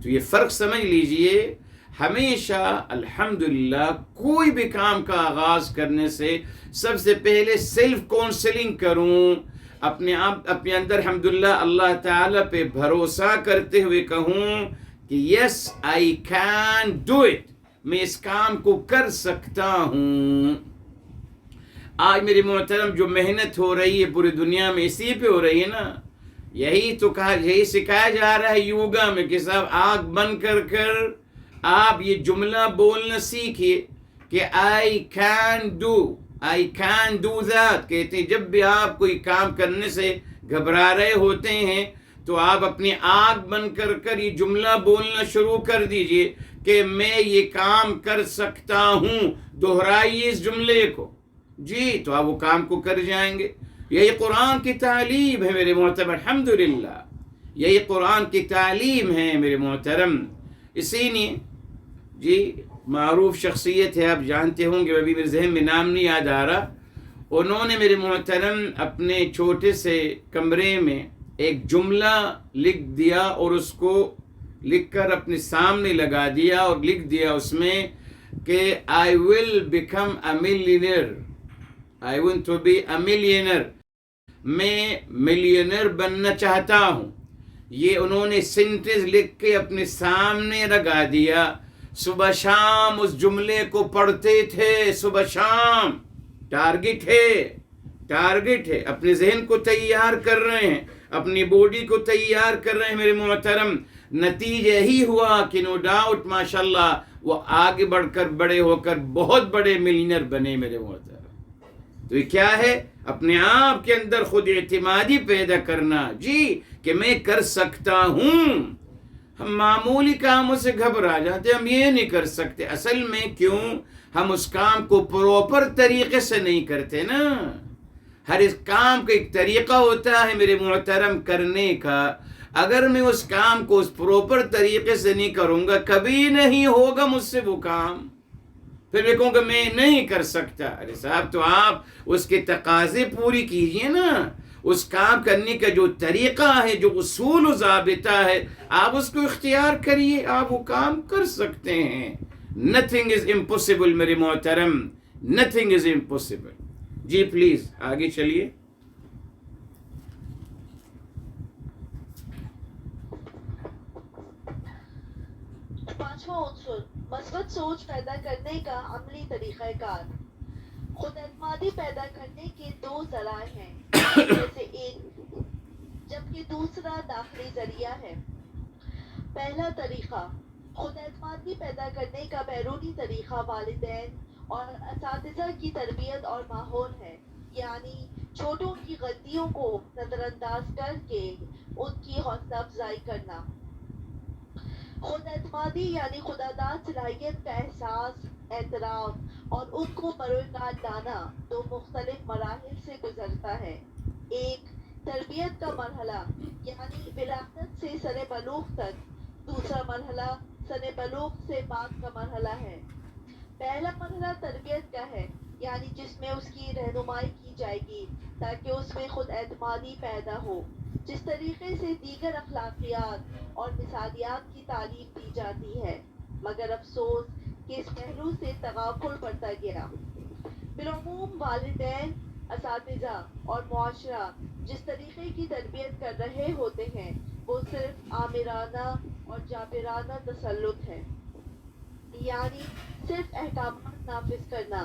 تو یہ فرق سمجھ لیجئے. ہمیشہ الحمدللہ کوئی بھی کام کا آغاز کرنے سے سب سے پہلے سیلف کونسلنگ کروں، اپنے اندر الحمدللہ اللہ تعالیٰ پہ بھروسہ کرتے ہوئے کہوں کہ یس آئی کین ڈو اٹ، میں اس کام کو کر سکتا ہوں. آج میرے محترم جو محنت ہو رہی ہے پوری دنیا میں اسی پہ ہو رہی ہے نا. یہی سکھایا جا رہا ہے یوگا میں کہ صاحب آنکھ بند کر آپ یہ جملہ بولنا سیکھیے کہ آئی کین ڈو دیٹ. کہتے ہیں جب بھی آپ کوئی کام کرنے سے گھبرا رہے ہوتے ہیں تو آپ اپنی آنکھ بند کر یہ جملہ بولنا شروع کر دیجئے کہ میں یہ کام کر سکتا ہوں. دہرائیے اس جملے کو جی، تو آپ وہ کام کو کر جائیں گے. یہی قرآن کی تعلیم ہے میرے محترم. الحمدللہ یہی قرآن کی تعلیم ہے میرے محترم. اسی لیے جی معروف شخصیت ہے، آپ جانتے ہوں گے، ابھی میرے ذہن میں نام نہیں یاد آ رہا. انہوں نے میرے محترم اپنے چھوٹے سے کمرے میں ایک جملہ لکھ دیا اور اس کو لکھ کر اپنے سامنے لگا دیا اور لکھ دیا اس میں کہ I will become a millionaire. I want to be a millionaire. میں ملینئر بننا چاہتا ہوں. یہ انہوں نے سینٹنس لکھ کے اپنے سامنے لگا دیا. صبح شام اس جملے کو پڑھتے تھے، صبح شام. ٹارگٹ ہے. اپنے ذہن کو تیار کر رہے ہیں، اپنی باڈی کو تیار کر رہے ہیں میرے محترم. نتیجہ ہی ہوا کہ نو ڈاؤٹ ماشاءاللہ وہ آگے بڑھ کر بڑے ہو کر بہت بڑے ملینئر بنے میرے محترم. تو یہ کیا ہے؟ اپنے آپ کے اندر خود اعتمادی پیدا کرنا جی، کہ میں کر سکتا ہوں. ہم معمولی کاموں سے گھبرا جاتے، ہم یہ نہیں کر سکتے. اصل میں کیوں ہم اس کام کو پراپر طریقے سے نہیں کرتے نا. ہر اس کام کا ایک طریقہ ہوتا ہے میرے محترم کرنے کا. اگر میں اس کام کو اس پراپر طریقے سے نہیں کروں گا، کبھی نہیں ہوگا مجھ سے وہ کام. پھر میں کہوں گا میں نہیں کر سکتا. ارے صاحب تو آپ اس کے تقاضے پوری کیجئے نا. اس کام کرنے کا جو طریقہ ہے، جو اصول و ضابطہ ہے، آپ اس کو اختیار کریے، آپ وہ کام کر سکتے ہیں. نتھنگ از امپاسبل میرے محترم، نتھنگ از امپاسبل. جی پلیز آگے چلیے. پانچواں عنصر مثبت سوچ پیدا کرنے کا عملی طریقہ کار. خود اعتمادی پیدا کرنے کے دو ذرائع ہیں، جیسے ایک جبکہ دوسرا داخلی ذریعہ ہے. پہلا طریقہ خود اعتمادی پیدا کرنے کا بیرونی طریقہ والدین اور اساتذہ کی تربیت اور ماحول ہے. یعنی چھوٹوں کی غلطیوں کو نظر انداز کر کے ان کی حوصلہ افزائی کرنا. خود اعتمادی یعنی خودداد صلاحیت کا احساس، اعتراف اور ان کو بروئے لانا دو مختلف مراحل سے گزرتا ہے. ایک تربیت کا مرحلہ یعنی ولادت سے سن بلوغ تک. دوسرا مرحلہ سن بلوغ سے بعد کا مرحلہ ہے. پہلا مرحلہ تربیت کا ہے، یعنی جس میں اس کی رہنمائی کی جائے گی تاکہ اس میں خود اعتمادی پیدا ہو. جس طریقے سے دیگر اخلاقیات اور مثالیات کی تعلیم دی جاتی ہے، مگر افسوس کہ اس پہلو سے تغافل بڑھتا گیا. بالعموم والدین، اساتذہ اور معاشرہ جس طریقے کی تربیت کر رہے ہوتے ہیں وہ صرف آمرانہ اور جابرانہ تسلط ہے، یعنی صرف احکامات نافذ کرنا.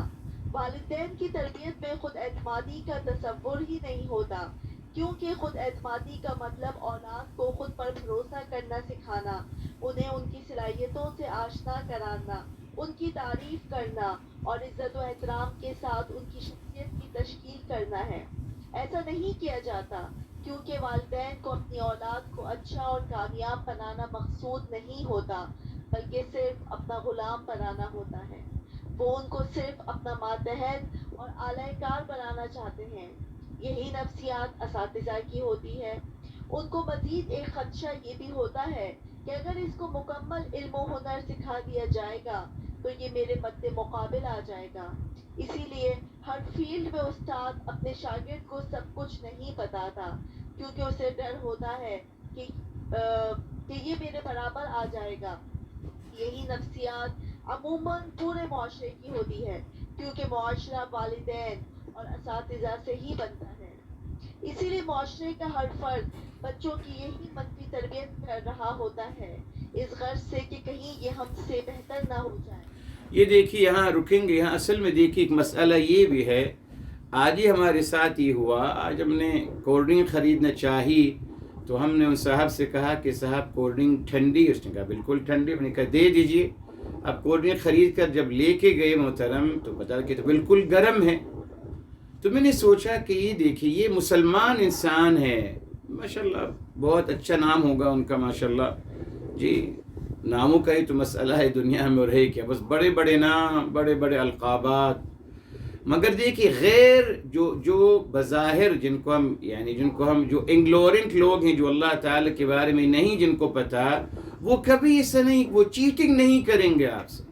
والدین کی تربیت میں خود اعتمادی کا تصور ہی نہیں ہوتا، کیونکہ خود اعتمادی کا مطلب اولاد کو خود پر بھروسہ کرنا سکھانا، انہیں ان کی صلاحیتوں سے آشنا کرانا، ان کی تعریف کرنا اور عزت و احترام کے ساتھ ان کی شخصیت کی تشکیل کرنا ہے. ایسا نہیں کیا جاتا کیونکہ والدین کو اپنی اولاد کو اچھا اور کامیاب بنانا مقصود نہیں ہوتا، بلکہ صرف اپنا غلام بنانا ہوتا ہے. وہ ان کو صرف اپنا ماتحت اور اعلی کار بنانا چاہتے ہیں. یہی نفسیات اساتذہ کی ہوتی ہے. ان کو مزید ایک خدشہ یہ بھی ہوتا ہے کہ اگر اس کو مکمل علم و ہنر سکھا دیا جائے گا تو یہ میرے مد مقابل آ جائے گا. اسی لیے ہر فیلڈ میں استاد اپنے شاگرد کو سب کچھ نہیں بتاتا، کیونکہ اسے ڈر ہوتا ہے کہ یہ میرے برابر آ جائے گا. یہی نفسیات عموماً پورے معاشرے کی ہوتی ہے، کیونکہ معاشرہ والدین اور اساتذہ سے ہی بنتا ہے. اسی لیے معاشرے کا ہر فرد بچوں کی یہی منفی تربیت کر رہا ہوتا ہے، اس غرض سے کہ کہیں یہ ہم سے بہتر نہ ہو جائے. یہ دیکھیے یہاں رکیں گے. یہاں اصل میں دیکھیے ایک مسئلہ یہ بھی ہے. آج ہی ہمارے ساتھ یہ ہوا، آج ہم نے کولڈ ڈرنک خریدنا چاہی تو ہم نے ان صاحب سے کہا کہ صاحب کولڈ ڈرنک ٹھنڈی، اس نے کہا بالکل ٹھنڈی، میں نے کہا دے دیجئے۔ اب کولڈ ڈرنک خرید کر جب لے کے گئے محترم تو پتا کہ تو بالکل گرم ہے۔ تو میں نے سوچا کہ یہ دیکھیے یہ مسلمان انسان ہے، ماشاءاللہ بہت اچھا نام ہوگا ان کا ماشاءاللہ، جی ناموں کا ہی تو مسئلہ ہے دنیا میں، اور ہے کیا بس بڑے بڑے نام، بڑے بڑے القابات، مگر دیکھیے غیر جو بظاہر جن کو ہم جو انگلورنٹ لوگ ہیں، جو اللہ تعالیٰ کے بارے میں نہیں جن کو پتا، وہ کبھی ایسا نہیں، وہ چیٹنگ نہیں کریں گے آپ سے،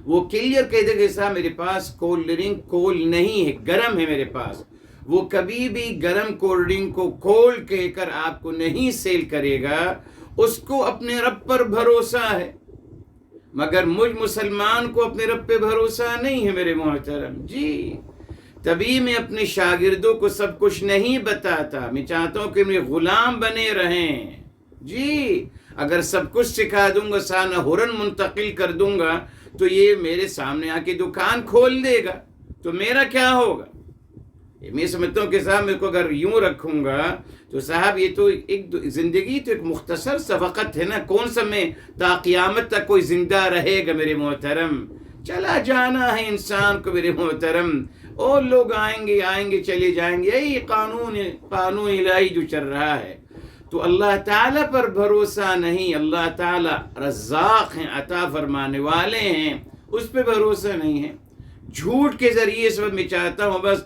وہ کلیئر کہہ دے گے صاحب میرے پاس کولڈ ڈرنک کول نہیں ہے، گرم ہے میرے پاس، وہ کبھی بھی گرم کولڈ ڈرنک کو کولڈ کہہ کر آپ کو نہیں سیل کرے گا، اس کو اپنے رب پر بھروسہ ہے، مگر مجھ مسلمان کو اپنے رب پہ بھروسہ نہیں ہے میرے محترم، جی تبھی میں اپنے شاگردوں کو سب کچھ نہیں بتاتا، میں چاہتا ہوں کہ میرے غلام بنے رہیں، جی اگر سب کچھ سکھا دوں گا، سانہ ہرن منتقل کر دوں گا تو یہ میرے سامنے آ کے دکان کھول دے گا تو میرا کیا ہوگا؟ میں سمجھتا ہوں کہ صاحب میرے کو اگر یوں رکھوں گا تو صاحب یہ تو ایک زندگی تو ایک مختصر سا وقت ہے نا، کون سا میں تا قیامت تک کوئی زندہ رہے گا میرے محترم، چلا جانا ہے انسان کو میرے محترم، اور لوگ آئیں گے چلے جائیں گے، یہی قانون الہی جو چل رہا ہے، تو اللہ تعالیٰ پر بھروسہ نہیں، اللہ تعالیٰ رزاق ہیں، عطا فرمانے والے ہیں، اس پہ بھروسہ نہیں ہے، جھوٹ کے ذریعے سے میں چاہتا ہوں بس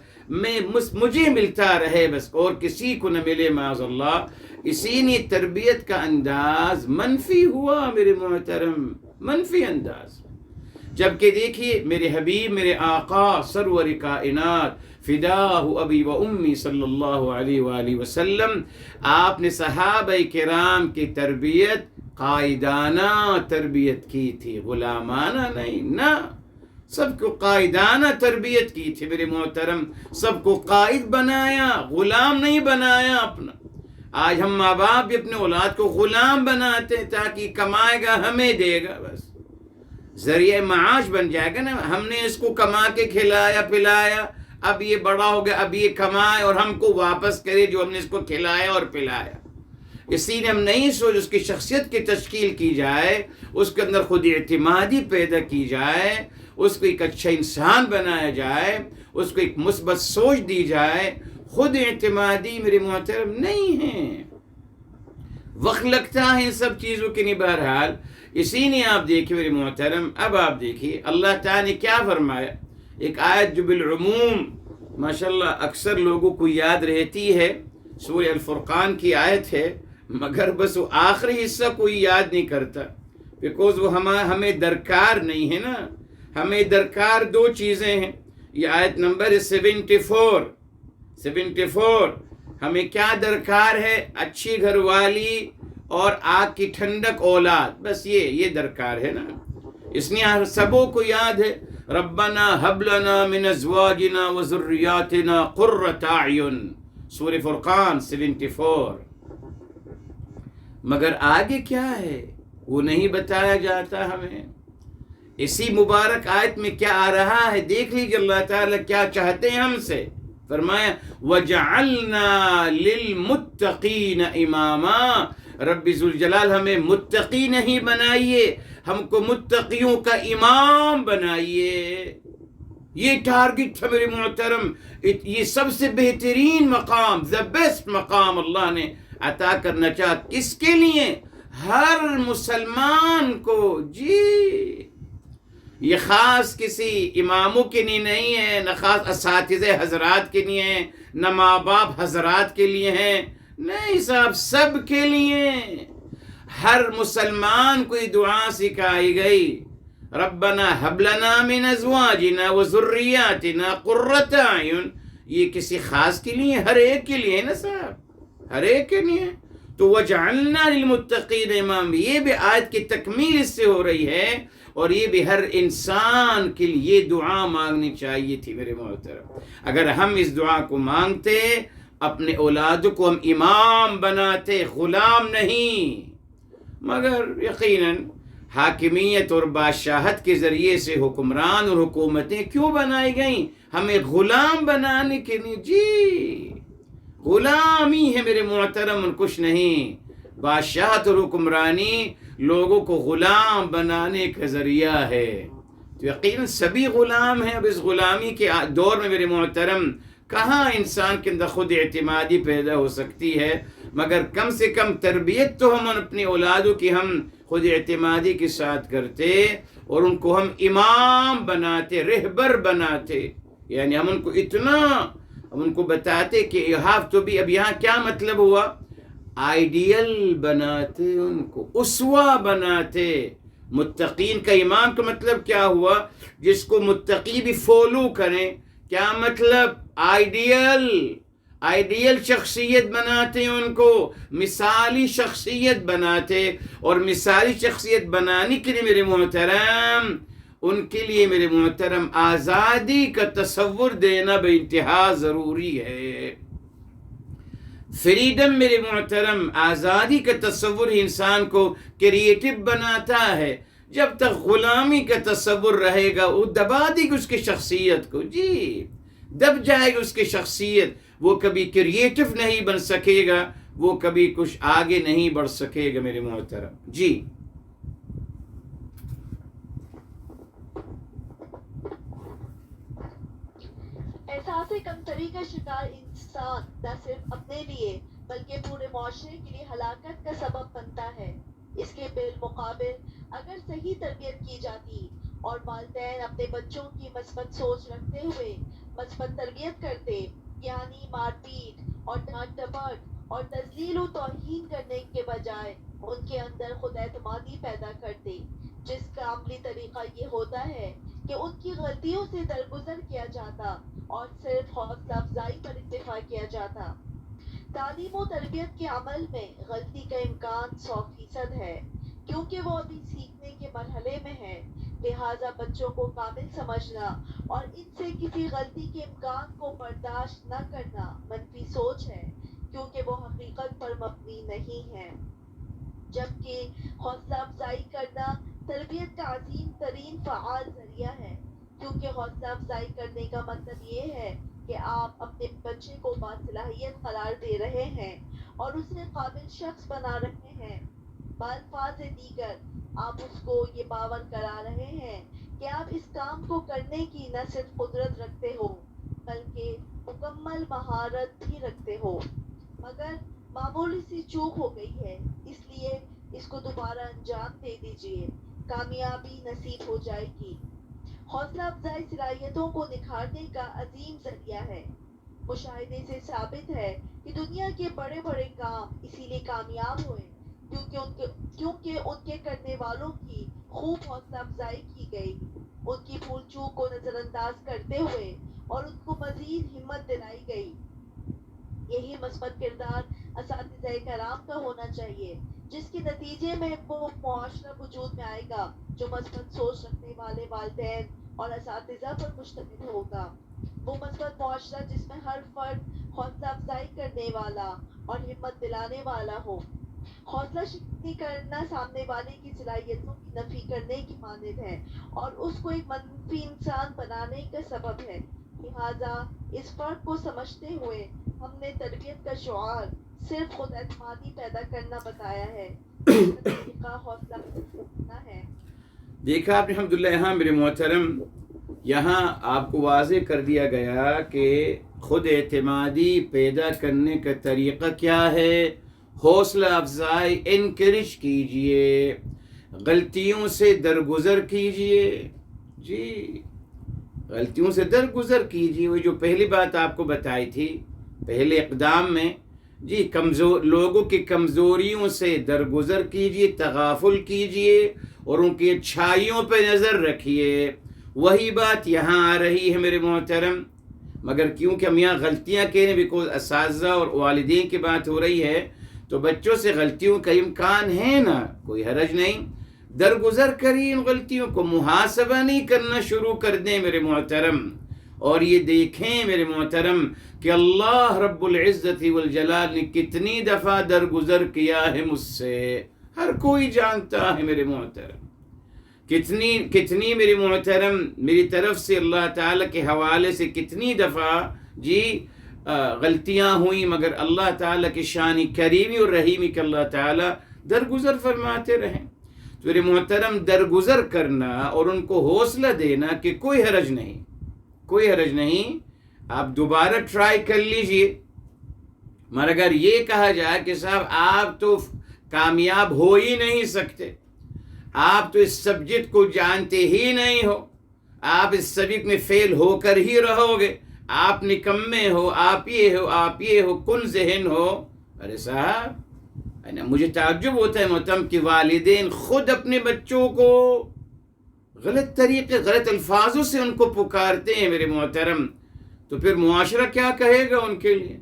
مجھے ملتا رہے بس اور کسی کو نہ ملے معاذ اللہ، اسی نے تربیت کا انداز منفی ہوا میرے محترم، منفی انداز، جبکہ دیکھیے میرے حبیب میرے آقا سرور کائنات فداہ ابی و امی صلی اللہ علیہ وآلہ وسلم، آپ نے صحابہ کرام کی تربیت قائدانہ تربیت کی تھی، غلامانہ نہیں، نہ سب کو قائدانہ تربیت کی تھی میرے محترم، سب کو قائد بنایا، غلام نہیں بنایا اپنا۔ آج ہم ماں باپ بھی اپنے اولاد کو غلام بناتے ہیں تاکہ کمائے گا ہمیں دے گا، بس ذریعہ معاش بن جائے گا نا، ہم نے اس کو کما کے کھلایا پلایا، اب یہ بڑا ہو گیا، اب یہ کمائے اور ہم کو واپس کرے جو ہم نے اس کو کھلایا اور پلایا۔ اسی لیے ہم نہیں سوچ اس کی شخصیت کی تشکیل کی جائے، اس کے اندر خود اعتمادی پیدا کی جائے، اس کو ایک اچھا انسان بنایا جائے، اس کو ایک مثبت سوچ دی جائے، خود اعتمادی میرے محترم نہیں ہے، وقت لگتا ہے ان سب چیزوں کے لیے۔ بہرحال اسی نے آپ دیکھیں میرے محترم، اب آپ دیکھیے اللہ تعالیٰ نے کیا فرمایا، ایک آیت جو بالعموم ماشاءاللہ اکثر لوگوں کو یاد رہتی ہے، سورہ الفرقان کی آیت ہے، مگر بس وہ آخری حصہ کوئی یاد نہیں کرتا، بیکوز وہ ہمیں درکار نہیں ہے نا، ہمیں درکار دو چیزیں ہیں، یہ آیت نمبر 74، ہمیں کیا درکار ہے؟ اچھی گھر والی اور آگ کی ٹھنڈک اولاد، بس یہ درکار ہے نا، اس لیے سبوں کو یاد ہے ربنا ہب لنا من ازواجنا وذریاتنا قرۃ اعین، سورہ فرقان 74، مگر آگے کیا ہے وہ نہیں بتایا جاتا ہمیں۔ اسی مبارک آیت میں کیا آ رہا ہے دیکھ لیجیے، اللہ تعالیٰ کیا چاہتے ہیں ہم سے، فرمایا وَجَعَلْنَا لِلْمُتَّقِينَ إِمَامًا، رب ذوالجلال ہمیں متقی نہیں بنائیے، ہم کو متقیوں کا امام بنائیے، یہ ٹارگٹ تھا میرے محترم، یہ سب سے بہترین مقام، the best مقام اللہ نے عطا کرنا چاہا، کس کے لیے؟ ہر مسلمان کو، جی یہ خاص کسی اماموں کے لیے نہیں ہے، نہ خاص اساتذہ حضرات کے لیے ہیں، نہ ماں باپ حضرات کے لیے ہیں، نہیں صاحب سب کے لیے، ہر مسلمان کو یہ دعا سکھائی گئی، ربنا ہب لنا من ازواجنا وذریاتنا قرۃ اعین، یہ کسی خاص کے لیے، ہر ایک کے لیے نا صاحب، ہر ایک کے لیے، تو وجعلنا للمتقین امام، یہ بھی آیت کی تکمیل اس سے ہو رہی ہے، اور یہ بھی ہر انسان کے لیے دعا مانگنی چاہیے تھی میرے محترم۔ اگر ہم اس دعا کو مانگتے، اپنے اولادوں کو ہم امام بناتے، غلام نہیں، مگر یقیناً حاکمیت اور بادشاہت کے ذریعے سے حکمران اور حکومتیں کیوں بنائی گئیں؟ ہمیں غلام بنانے کے لیے. جی غلامی ہے میرے محترم، اور کچھ نہیں. بادشاہت اور حکمرانی لوگوں کو غلام بنانے کا ذریعہ ہے. تو یقیناً سبھی غلام ہیں. اب اس غلامی کے دور میں میرے محترم کہاں انسان کے اندر خود اعتمادی پیدا ہو سکتی ہے؟ مگر کم سے کم تربیت تو ہم اپنی اولادوں کی ہم خود اعتمادی کے ساتھ کرتے، اور ان کو ہم امام بناتے، رہبر بناتے. یعنی ہم ان کو اتنا ہم ان کو بتاتے کہ یو ہیو ٹو بی. اب یہاں کیا مطلب ہوا؟ آئیڈیل بناتے، ان کو اسوہ بناتے. متقین کا امام کا مطلب کیا ہوا؟ جس کو متقی بھی فالو کریں. کیا مطلب؟ آئیڈیل شخصیت بناتے، ان کو مثالی شخصیت بناتے. اور مثالی شخصیت بنانے کے لیے میرے محترم، ان کے لیے میرے محترم آزادی کا تصور دینا بے انتہا ضروری ہے. فریڈم میرے محترم، آزادی کا تصور ہی انسان کو کریٹو بناتا ہے. جب تک غلامی کا تصور رہے گا وہ دبا دے گی اس کی شخصیت کو. جی دب جائے گی اس کی شخصیت، وہ کبھی کریٹو نہیں بن سکے گا، وہ کبھی کچھ آگے نہیں بڑھ سکے گا میرے محترم. جی احساس کمتری کا شکار انسان نہ صرف اپنے لیے بلکہ پورے معاشرے کے لیے ہلاکت کا سبب بنتا ہے. اس کے بالمقابل اگر صحیح تربیت کی جاتی اور والدین اپنے بچوں کی مثبت سوچ رکھتے ہوئے مثبت تربیت کرتے، یعنی مار پیٹ اور ڈانٹ ڈپٹ اور تذلیل و توہین کرنے کے بجائے ان کے اندر خود اعتمادی پیدا کرتے، جس کا عملی طریقہ یہ ہوتا ہے کہ ان کی غلطیوں سے درگزر کیا جاتا اور صرف حوصلہ افزائی پر اکتفا کیا جاتا. تعلیم و تربیت کے عمل میں غلطی کا امکان 100% ہے، کیونکہ وہ ابھی سیکھنے کے مرحلے میں ہے. لہٰذا بچوں کو کامل سمجھنا اور ان سے کسی غلطی کے امکان کو برداشت نہ کرنا منفی سوچ ہے، کیونکہ وہ حقیقت پر مبنی نہیں ہے. جبکہ حوصلہ افزائی کرنا تربیت کا عظیم ترین فعال ذریعہ ہے، کیونکہ حوصلہ افزائی کرنے کا مطلب یہ ہے کہ آپ اپنے بچے کو باصلاحیت قرار دے رہے ہیں اور اسے قابل شخص بنا رہے ہیں. بالفاظ دیگر آپ اس کو یہ باور کرا رہے ہیں کہ آپ اس کام کو کرنے کی نہ صرف قدرت رکھتے ہو بلکہ مکمل مہارت بھی رکھتے ہو. مگر معمولی سی چوک ہو گئی ہے، اس لیے اس کو دوبارہ انجام دے دیجیے، کامیابی نصیب ہو جائے گی. حوصلہ افزائی صلاحیتوں کو نکھارنے کا عظیم ذریعہ ہے. مشاہدے سے ثابت ہے کہ دنیا کے بڑے بڑے کام اسی لیے کامیاب ہوئے کیونکہ ان کے کرنے والوں کی خوب حوصلہ افزائی کی گئی، ان کی بھول چوک کو نظر انداز کرتے ہوئے اور ان کو مزید ہمت دلائی گئی. یہی مثبت کردار اساتذہ کرام کا ہونا چاہیے، جس کے نتیجے میں وہ معاشرہ وجود میں آئے گا جو مثبت سوچ رکھنے والے والدین اور اساتذہ پر مشتمل ہوگا. وہ مثبت معاشرہ جس میں ہر فرد حوصلہ افزائی کرنے والا اور ہمت دلانے والا ہو. حوصلہ شکنی کرنا سامنے والے کی صلاحیتوں کی نفی کرنے کی مانند ہے اور اس کو ایک منفی انسان بنانے کا سبب ہے. لہٰذا اس فرق کو سمجھتے ہوئے ہم نے تربیت کا شعار صرف خود اعتمادی پیدا کرنا بتایا ہے. طریقہ حوصلہ کرنا ہے. دیکھا آپ نے الحمدللہ. یہاں میرے محترم یہاں آپ کو واضح کر دیا گیا کہ خود اعتمادی پیدا کرنے کا طریقہ کیا ہے. حوصلہ افزائی انکریج کیجئے، غلطیوں سے درگزر کیجئے. جی غلطیوں سے درگزر کیجئے. وہ جو پہلی بات آپ کو بتائی تھی پہلے اقدام میں، جی لوگوں کی کمزوریوں سے درگزر کیجئے، تغافل کیجئے اور ان کی اچھائیوں پہ نظر رکھیے. وہی بات یہاں آ رہی ہے میرے محترم. مگر کیونکہ ہم یہاں غلطیاں کہنے بیکوز اساتذہ اور والدین کی بات ہو رہی ہے تو بچوں سے غلطیوں کا امکان ہے نا، کوئی حرج نہیں. درگزر کریں ان غلطیوں کو، محاسبہ نہیں کرنا شروع کر دیں میرے محترم. اور یہ دیکھیں میرے محترم کہ اللہ رب العزت والجلال نے کتنی دفعہ درگزر کیا ہے مجھ سے، ہر کوئی جانتا ہے میرے محترم. کتنی میری محترم میری طرف سے اللہ تعالیٰ کے حوالے سے کتنی دفعہ غلطیاں ہوئیں، مگر اللہ تعالیٰ کی شان کریمی اور رحیمی کہ اللہ تعالیٰ درگزر فرماتے رہیں۔ تو میرے محترم درگزر کرنا اور ان کو حوصلہ دینا کہ کوئی حرج نہیں، آپ دوبارہ ٹرائی کر لیجئے۔ مگر اگر یہ کہا جائے کہ صاحب آپ تو کامیاب ہو ہی نہیں سکتے، آپ تو اس سبجیکٹ کو جانتے ہی نہیں ہو، آپ اس سبجیکٹ میں فیل ہو کر ہی رہو گے، آپ نکمے ہو، آپ یہ ہو کن ذہن ہو۔ ارے صاحب مجھے تعجب ہوتا ہے محترم کہ والدین خود اپنے بچوں کو غلط الفاظوں سے ان کو پکارتے ہیں میرے محترم، تو پھر معاشرہ کیا کہے گا ان کے لیے؟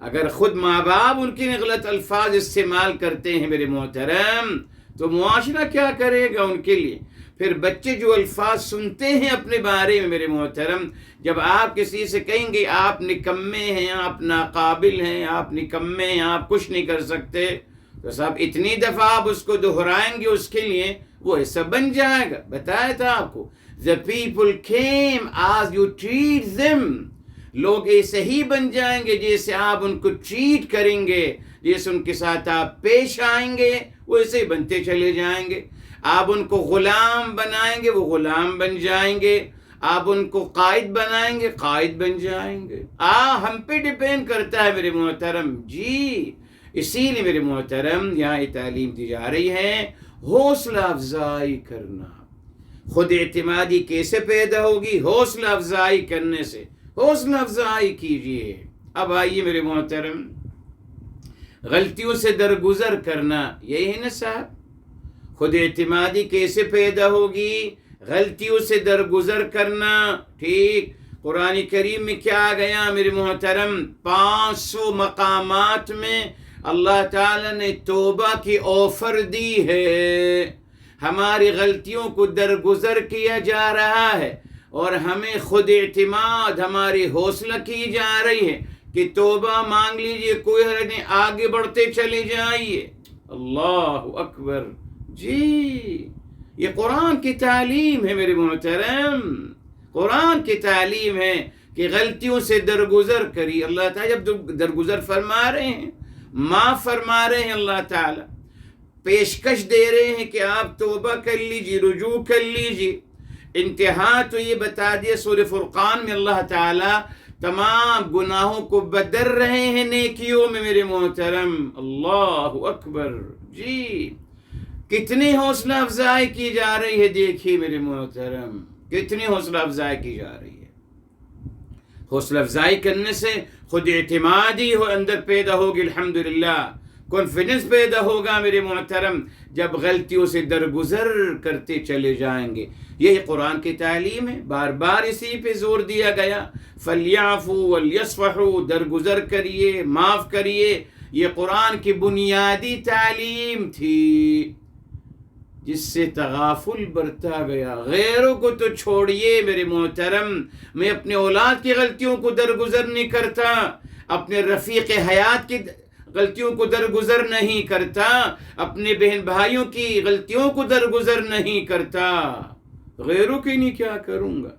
اگر خود ماں باپ ان کے غلط الفاظ استعمال کرتے ہیں میرے محترم، تو معاشرہ کیا کرے گا ان کے لیے؟ پھر بچے جو الفاظ سنتے ہیں اپنے بارے میں میرے محترم، جب آپ کسی سے کہیں گے آپ نکمے ہیں، آپ ناقابل ہیں، آپ نکمے ہیں، آپ کچھ نہیں کر سکتے، تو صاحب اتنی دفعہ آپ اس کو دہرائیں گے اس کے لیے وہ ایسا بن جائے گا۔ بتایا تھا آپ کو the people came as you treat them، لوگ ایسے ہی بن جائیں گے جیسے آپ ان کو ٹریٹ کریں گے، جیسے ان کے ساتھ آپ پیش آئیں گے وہ ایسے ہی بنتے چلے جائیں گے۔ آپ ان کو غلام بنائیں گے وہ غلام بن جائیں گے، آپ ان کو قائد بنائیں گے قائد بن جائیں گے۔ ہم پہ ڈیپینڈ کرتا ہے میرے محترم جی۔ اسی لیے میرے محترم یہاں یہ تعلیم دی جا رہی ہے حوصلہ افزائی کرنا۔ خود اعتمادی کیسے پیدا ہوگی؟ حوصلہ افزائی کرنے سے۔ حوصلہ افزائی کیجئے۔ اب آئیے میرے محترم، غلطیوں سے درگزر کرنا، یہی ہے نا صاحب؟ خود اعتمادی کیسے پیدا ہوگی؟ غلطیوں سے درگزر کرنا، ٹھیک۔ قرآن کریم میں کیا گیا میرے محترم؟ 500 مقامات میں اللہ تعالیٰ نے توبہ کی آفر دی ہے۔ ہماری غلطیوں کو درگزر کیا جا رہا ہے اور ہمیں خود اعتماد ہماری حوصلہ کی جا رہی ہے کہ توبہ مانگ لیجئے، کوئی حرج نہیں، آگے بڑھتے چلے جائیے۔ اللہ اکبر جی، یہ قرآن کی تعلیم ہے میرے محترم، قرآن کی تعلیم ہے کہ غلطیوں سے درگزر کری۔ اللہ تعالیٰ جب درگزر فرما رہے ہیں، معاف فرما رہے ہیں، اللہ تعالیٰ پیشکش دے رہے ہیں کہ آپ توبہ کر لیجئے، رجوع کر لیجئے۔ انتہا تو یہ بتا دیا سورہ فرقان میں اللہ تعالیٰ تمام گناہوں کو بدل رہے ہیں نیکیوں میں میرے محترم۔ اللہ اکبر جی، کتنی حوصلہ افزائی کی جا رہی ہے، دیکھیے میرے محترم کتنی حوصلہ افزائی کی جا رہی ہے۔ حوصلہ افزائی کرنے سے خود اعتمادی اندر پیدا ہوگی، الحمدللہ کانفیڈنس پیدا ہوگا میرے محترم، جب غلطیوں سے درگزر کرتے چلے جائیں گے۔ یہی قرآن کی تعلیم ہے، بار بار اسی پہ زور دیا گیا، فَلْيَعْفُوا وَلْيَصْفَحُوا، درگزر کریے، معاف کریے۔ یہ قرآن کی بنیادی تعلیم تھی جس سے تغافل برتا گیا۔ غیروں کو تو چھوڑیے میرے محترم، میں اپنے اولاد کی غلطیوں کو درگزر نہیں کرتا، اپنے رفیق حیات کی غلطیوں کو درگزر نہیں کرتا، اپنے بہن بھائیوں کی غلطیوں کو درگزر نہیں کرتا، غیروں کی نہیں کیا کروں گا۔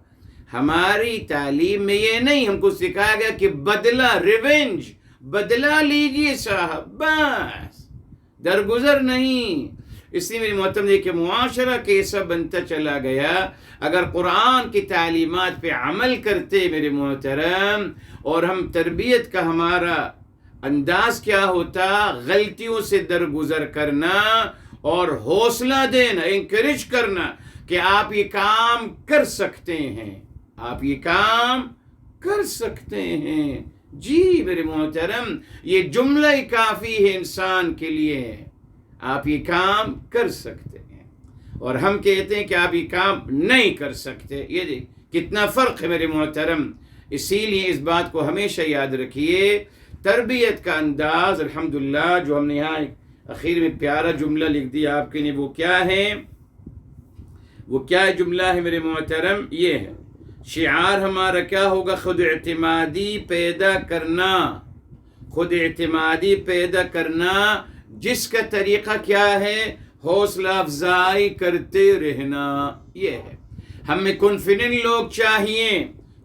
ہماری تعلیم میں یہ نہیں، ہم کو سکھایا گیا کہ بدلہ، ریونج، بدلہ لیجئے صاحب، بس درگزر نہیں۔ اس لیے میری محترم کہ معاشرہ کیسا بنتا چلا گیا اگر قرآن کی تعلیمات پہ عمل کرتے میرے محترم، اور ہم تربیت کا ہمارا انداز کیا ہوتا، غلطیوں سے درگزر کرنا اور حوصلہ دینا، انکریج کرنا کہ آپ یہ کام کر سکتے ہیں، آپ یہ کام کر سکتے ہیں۔ جی میرے محترم، یہ جملہ ہی کافی ہے انسان کے لیے، آپ یہ کام کر سکتے ہیں، اور ہم کہتے ہیں کہ آپ یہ کام نہیں کر سکتے۔ یہ دیکھ کتنا فرق ہے میرے محترم۔ اسی لیے اس بات کو ہمیشہ یاد رکھیے، تربیت کا انداز الحمدللہ جو ہم نے یہاں اخیر میں پیارا جملہ لکھ دیا آپ کے لیے، وہ کیا ہے؟ وہ کیا جملہ ہے میرے محترم؟ یہ ہے شعار ہمارا کیا ہوگا؟ خود اعتمادی پیدا کرنا، خود اعتمادی پیدا کرنا، جس کا طریقہ کیا ہے؟ حوصلہ افزائی کرتے رہنا، یہ ہے ہمیں کانفیڈنٹ لوگ چاہیے،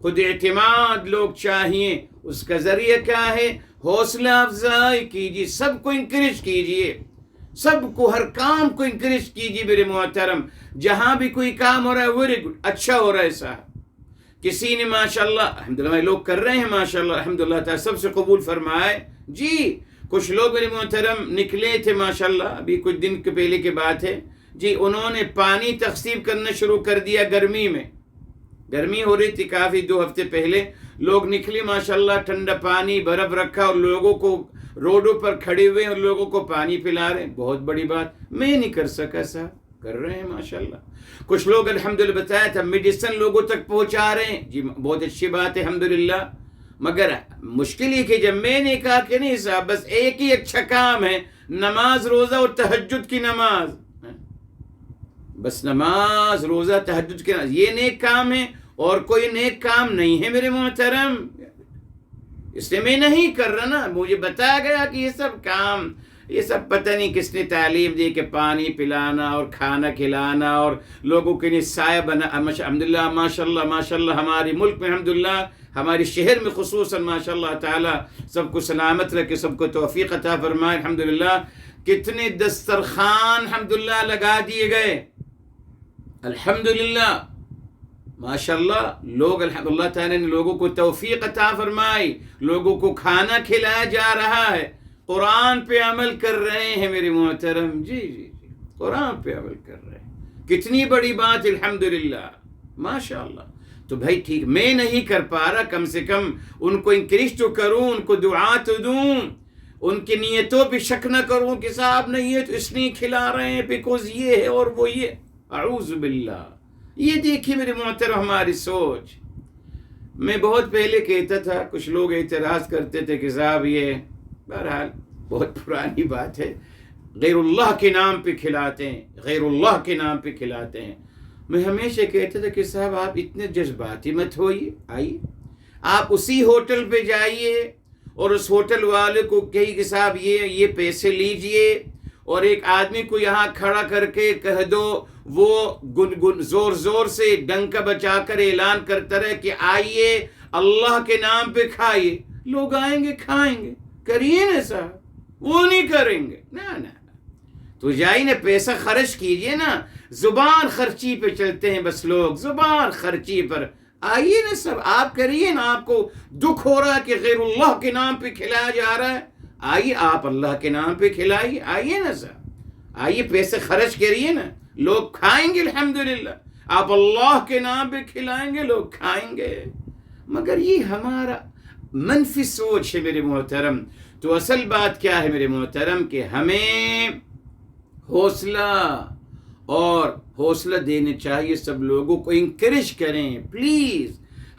خود اعتماد لوگ چاہیے۔ اس کا ذریعہ کیا ہے؟ حوصلہ افزائی کیجیے، سب کو انکریج کیجیے، سب کو، ہر کام کو انکریج کیجیے میرے محترم۔ جہاں بھی کوئی کام ہو رہا ہے ویری گڈ، اچھا ہو رہا ہے صاحب، کسی نے ماشاءاللہ الحمدللہ لوگ کر رہے ہیں ماشاءاللہ الحمدللہ تعالی سب سے قبول فرمائے جی۔ کچھ لوگ میرے محترم نکلے تھے ماشاءاللہ، ابھی کچھ دن کے پہلے کی بات ہے جی، انہوں نے پانی تقسیم کرنا شروع کر دیا۔ گرمی ہو رہی تھی کافی، 2 ہفتے پہلے لوگ نکلے ماشاءاللہ، ٹھنڈا پانی برف رکھا اور لوگوں کو روڈوں پر کھڑے ہوئے اور لوگوں کو پانی پلا رہے ہیں۔ بہت بڑی بات، میں نہیں کر سکا صاحب، کر رہے ہیں ماشاءاللہ۔ کچھ لوگ الحمدللہ بتایا تھا میڈیسن لوگوں تک پہنچا رہے ہیں جی، بہت اچھی بات ہے الحمدللہ۔ مگر مشکل یہ کہ جب میں نے کہا کہ نہیں صاحب بس ایک ہی اچھا کام ہے، نماز روزہ اور تہجد کی نماز، بس نماز روزہ تہجد کی نماز، یہ نیک کام ہے اور کوئی نیک کام نہیں ہے میرے محترم، اس لیے میں نہیں کر رہا نا۔ مجھے بتایا گیا کہ یہ سب کام، یہ سب پتہ نہیں کس نے تعلیم دی کہ پانی پلانا اور کھانا کھلانا اور لوگوں کے لیے سایہ بنا۔ الحمدللہ ماشاءاللہ ماشاءاللہ ہمارے ملک میں الحمدللہ، ہمارے شہر میں خصوصاً ماشاءاللہ تعالی سب کو سلامت رکھے، سب کو توفیق عطا فرمائے الحمدللہ۔ کتنے دسترخوان الحمدللہ لگا دیے گئے الحمدللہ ماشاءاللہ، لوگ اللہ تعالیٰ نے لوگوں کو توفیق عطا فرمائی، لوگوں کو کھانا کھلایا جا رہا ہے، قرآن پہ عمل کر رہے ہیں میرے محترم، جی جی جی قرآن پہ عمل کر رہے ہیں، کتنی بڑی بات الحمدللہ ماشاءاللہ۔ تو بھائی ٹھیک، میں نہیں کر پا رہا، کم سے کم ان کو انکریج تو کروں، ان کو دعا تو دوں، ان کی نیتوں پہ شک نہ کروں کہ صاحب نہیں یہ تو اس لیے کھلا رہے ہیں بیکوز یہ ہے اور وہ یہ، اعوذ باللہ۔ یہ دیکھیے میرے محترم ہماری سوچ۔ میں بہت پہلے کہتا تھا، کچھ لوگ اعتراض کرتے تھے کہ صاحب یہ، بہرحال بہت پرانی بات ہے، غیر اللہ کے نام پہ کھلاتے ہیں، غیر اللہ کے نام پہ کھلاتے ہیں۔ میں ہمیشہ کہتا تھا کہ صاحب آپ اتنے جذباتی مت ہوئیے، آئیے آپ اسی ہوٹل پہ جائیے اور اس ہوٹل والے کو کہیے کہ صاحب یہ پیسے لیجئے، اور ایک آدمی کو یہاں کھڑا کر کے کہہ دو، وہ گن زور زور سے ڈنکا بجا کر اعلان کرتا رہے کہ آئیے اللہ کے نام پہ کھائیے، لوگ آئیں گے کھائیں گے، کریے نا صاحب، وہ نہیں کریں گے، نا تو جائیے نا، پیسہ خرچ کیجئے نا، زبان خرچی پہ چلتے ہیں بس لوگ، زبان خرچی پر، آئیے نا سب، آپ کریے نا، آپ کو دکھ ہو رہا ہے کہ غیر اللہ کے نام پہ کھلایا جا رہا ہے، آئیے آپ اللہ کے نام پہ کھلائیے، آئیے نا سب، آئیے پیسے خرچ کریے نا، لوگ کھائیں گے الحمدللہ، آپ اللہ کے نام پہ کھلائیں گے لوگ کھائیں گے۔ مگر یہ ہمارا منفی سوچ ہے میرے محترم۔ تو اصل بات کیا ہے میرے محترم کہ ہمیں حوصلہ دینے چاہیے، سب لوگوں کو انکریج کریں پلیز۔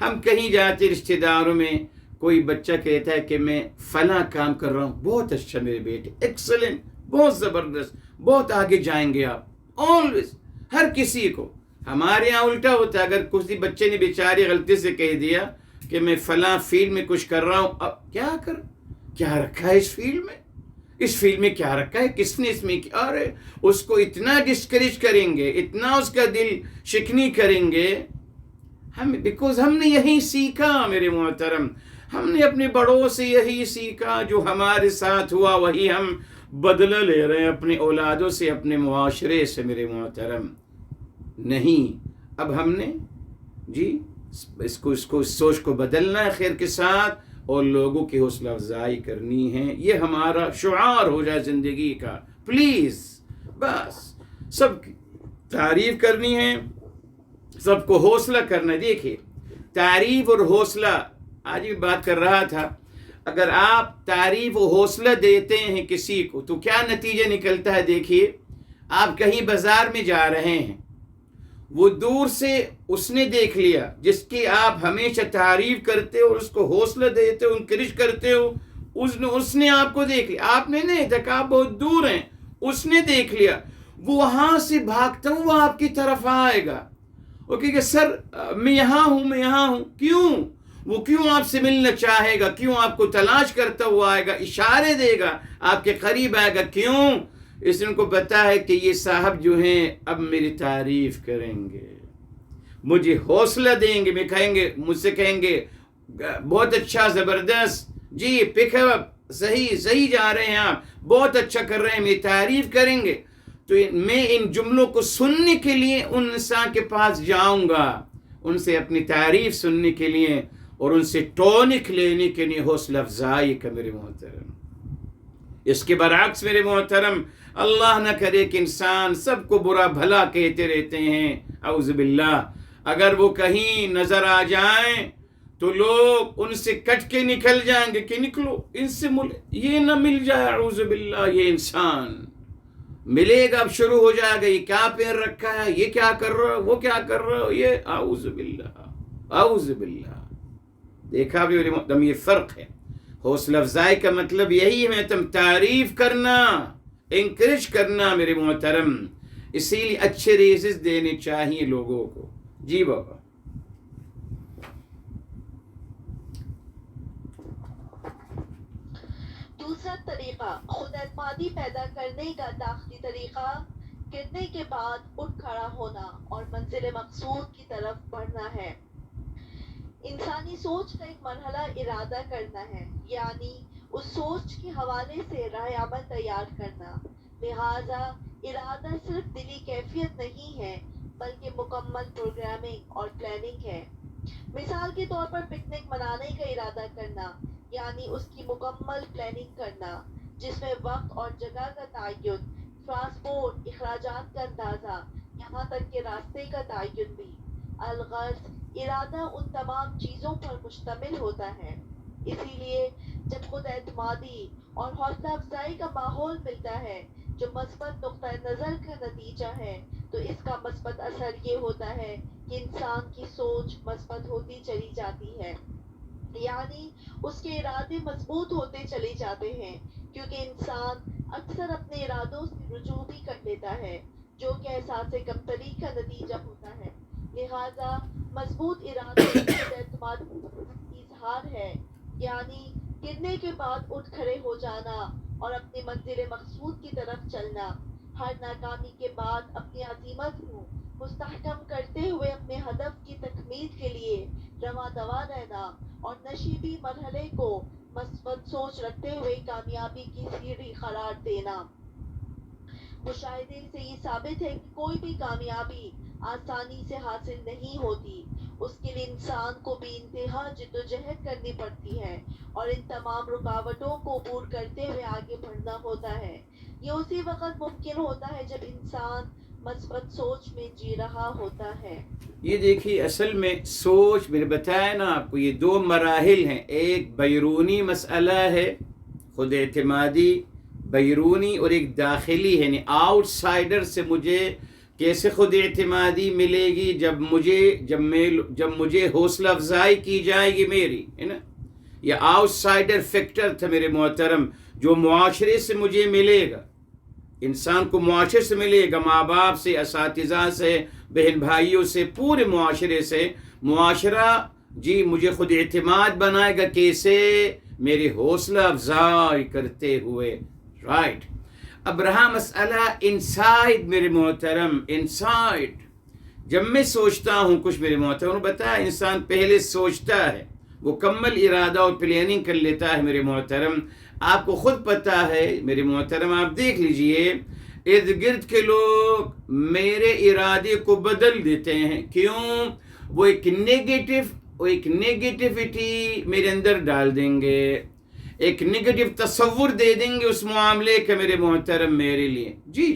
ہم کہیں جاتے رشتہ داروں میں، کوئی بچہ کہتا ہے کہ میں فلاں کام کر رہا ہوں، بہت اچھا میرے بیٹے، ایکسلنٹ، بہت زبردست، بہت آگے جائیں گے آپ، آلویز، ہر کسی کو۔ ہمارے یہاں الٹا ہوتا ہے، اگر کسی بچے نے بیچاری غلطی سے کہہ دیا کہ میں فلاں فیلڈ میں کچھ کر رہا ہوں، اب کیا رکھا ہے اس فیلڈ میں، اس فیلڈ میں کیا رکھا ہے، کس نے اس میں کیا، ارے اس کو اتنا ڈسکریج کریں گے، اتنا اس کا دل شکنی کریں گے، بیکوز ہم نے یہی سیکھا میرے محترم، ہم نے اپنے بڑوں سے یہی سیکھا، جو ہمارے ساتھ ہوا وہی ہم بدلہ لے رہے ہیں اپنے اولادوں سے، اپنے معاشرے سے میرے محترم۔ نہیں، اب ہم نے جی اس سوچ کو بدلنا ہے خیر کے ساتھ، اور لوگوں کی حوصلہ افزائی کرنی ہے، یہ ہمارا شعار ہو جائے زندگی کا، پلیز، بس سب کی تعریف کرنی ہے، سب کو حوصلہ کرنا ہے۔ دیکھیے تعریف اور حوصلہ، آج بھی بات کر رہا تھا، اگر آپ تعریف و حوصلہ دیتے ہیں کسی کو تو کیا نتیجہ نکلتا ہے۔ دیکھیے آپ کہیں بازار میں جا رہے ہیں، وہ دور سے اس نے دیکھ لیا جس کی آپ ہمیشہ تعریف کرتے ہو اور اس کو حوصلہ دیتے ہو، انکریج کرتے ہو، اس نے آپ کو دیکھ لیا، آپ نے نہیں دیکھا، آپ بہت دور ہیں، اس نے دیکھ لیا، وہ وہاں سے بھاگتا ہوں وہ آپ کی طرف آئے گا، وہ کہے گا سر میں یہاں ہوں، کیوں؟ وہ کیوں آپ سے ملنا چاہے گا، کیوں آپ کو تلاش کرتا ہوا آئے گا، اشارے دے گا، آپ کے قریب آئے گا، کیوں؟ اس نے ان کو بتا ہے کہ یہ صاحب جو ہیں اب میری تعریف کریں گے، مجھے حوصلہ دیں گے، مجھ سے کہیں گے بہت اچھا، زبردست، جی پک اپ، صحیح جا رہے ہیں آپ، بہت اچھا کر رہے ہیں، میری تعریف کریں گے۔ تو میں ان جملوں کو سننے کے لیے ان انسان کے پاس جاؤں گا، ان سے اپنی تعریف سننے کے لیے اور ان سے ٹونک لینے کے لیے حوصلہ افزائی کا میرے محترم۔ اس کے برعکس میرے محترم، اللہ نہ کرے کہ انسان سب کو برا بھلا کہتے رہتے ہیں، اعوذ باللہ، اگر وہ کہیں نظر آ جائیں تو لوگ ان سے کٹ کے نکل جائیں گے کہ نکلو ان سے یہ نہ مل جائے، اعوذ باللہ، یہ انسان ملے گا، اب شروع ہو جائے گا، یہ کیا پہن رکھا ہے، یہ کیا کر رہا ہو، وہ کیا کر رہا ہو، یہ اعوذ باللہ، اعوذ باللہ۔ دیکھا بھی میرے محترم، یہ فرق ہے۔ حوصلہ افزائی کا مطلب یہی ہے تم تعریف کرنا، انکریج کرنا میرے محترم، اسی لیے اچھے ریزز دینے چاہیے لوگوں کو۔ جی بابا۔ دوسرا طریقہ خود اعتمادی پیدا کرنے کا داخلی طریقہ گرنے کے بعد اٹھ کھڑا ہونا اور منزل مقصود کی طرف بڑھنا ہے۔ انسانی سوچ کا ایک مرحلہ ارادہ کرنا ہے، یعنی اس سوچ کے حوالے سے راہ عمل تیار کرنا۔ لہٰذا ارادہ صرف دلی کیفیت نہیں ہے بلکہ مکمل پروگرامنگ اور پلاننگ ہے۔ مثال کے طور پر پکنک منانے کا ارادہ کرنا، یعنی اس کی مکمل پلاننگ کرنا، جس میں وقت اور جگہ کا تعین، ٹرانسپورٹ، اخراجات کا اندازہ، یہاں تک کہ راستے کا تعین بھی۔ الغرض ارادہ ان تمام چیزوں پر مشتمل ہوتا ہے۔ اسی لیے جب خود اعتمادی اور حوصلہ افزائی کا ماحول ملتا ہے جو مثبت نقطۂ نظر کا نتیجہ ہے، تو اس کا مثبت اثر یہ ہوتا ہے کہ انسان کی سوچ مثبت ہوتی چلی جاتی ہے، یعنی اس کے ارادے مضبوط ہوتے چلے جاتے ہیں، کیونکہ انسان اکثر اپنے ارادوں سے رجوع بھی کر لیتا ہے، جو کہ احساس کمتری کا نتیجہ ہوتا ہے۔ لہٰذا مضبوط ارادے خود اعتمادی کا اظہار ہے، یعنی گرنے کے بعد اٹھ کھڑے ہو جانا اور اپنی منزل مقصود کی طرف چلنا، ہر ناکامی کے بعد اپنی عزیمت کو مستحکم کرتے ہوئے اپنے ہدف کی تکمیل کے لیے رواں دواں رہنا اور نشیبی مرحلے کو مثبت سوچ رکھتے ہوئے کامیابی کی سیڑھی قرار دینا۔ مشاہدے سے یہ ثابت ہے کہ کوئی بھی کامیابی آسانی سے حاصل نہیں ہوتی، اس کے لیے انسان کو بھی انتہا جدوجہد کرنی پڑتی ہے اور ان تمام رکاوٹوں کو عبور کرتے ہوئے آگے بڑھنا ہوتا ہے۔ یہ اسی وقت ممکن ہوتا ہے جب انسان مثبت سوچ میں جی رہا ہوتا ہے۔ یہ دیکھیے، اصل میں سوچ میں نے بتایا نا آپ کو، یہ دو مراحل ہیں، ایک بیرونی مسئلہ ہے خود اعتمادی بیرونی، اور ایک داخلی ہے، یعنی آؤٹ سائڈر سے مجھے کیسے خود اعتمادی ملے گی، جب مجھے حوصلہ افزائی کی جائے گی میری، ہے نا۔ یہ آؤٹ سائڈر فیکٹر تھا میرے محترم، جو معاشرے سے مجھے ملے گا، انسان کو معاشرے سے ملے گا، ماں باپ سے، اساتذہ سے، بہن بھائیوں سے، پورے معاشرے سے۔ معاشرہ جی مجھے خود اعتماد بنائے گا، کیسے؟ میری حوصلہ افزائی کرتے ہوئے، رائٹ۔ اب رہا مسئلہ انسائڈ میرے محترم، انسائڈ، جب میں سوچتا ہوں کچھ میرے محترم، بتایا انسان پہلے سوچتا ہے، مکمل ارادہ اور پلاننگ کر لیتا ہے میرے محترم۔ آپ کو خود پتہ ہے میرے محترم، آپ دیکھ لیجئے ارد گرد کے لوگ میرے ارادے کو بدل دیتے ہیں، کیوں؟ وہ ایک نیگیٹیوٹی میرے اندر ڈال دیں گے، ایک نیگیٹو تصور دے دیں گے اس معاملے کا میرے محترم میرے لیے۔ جی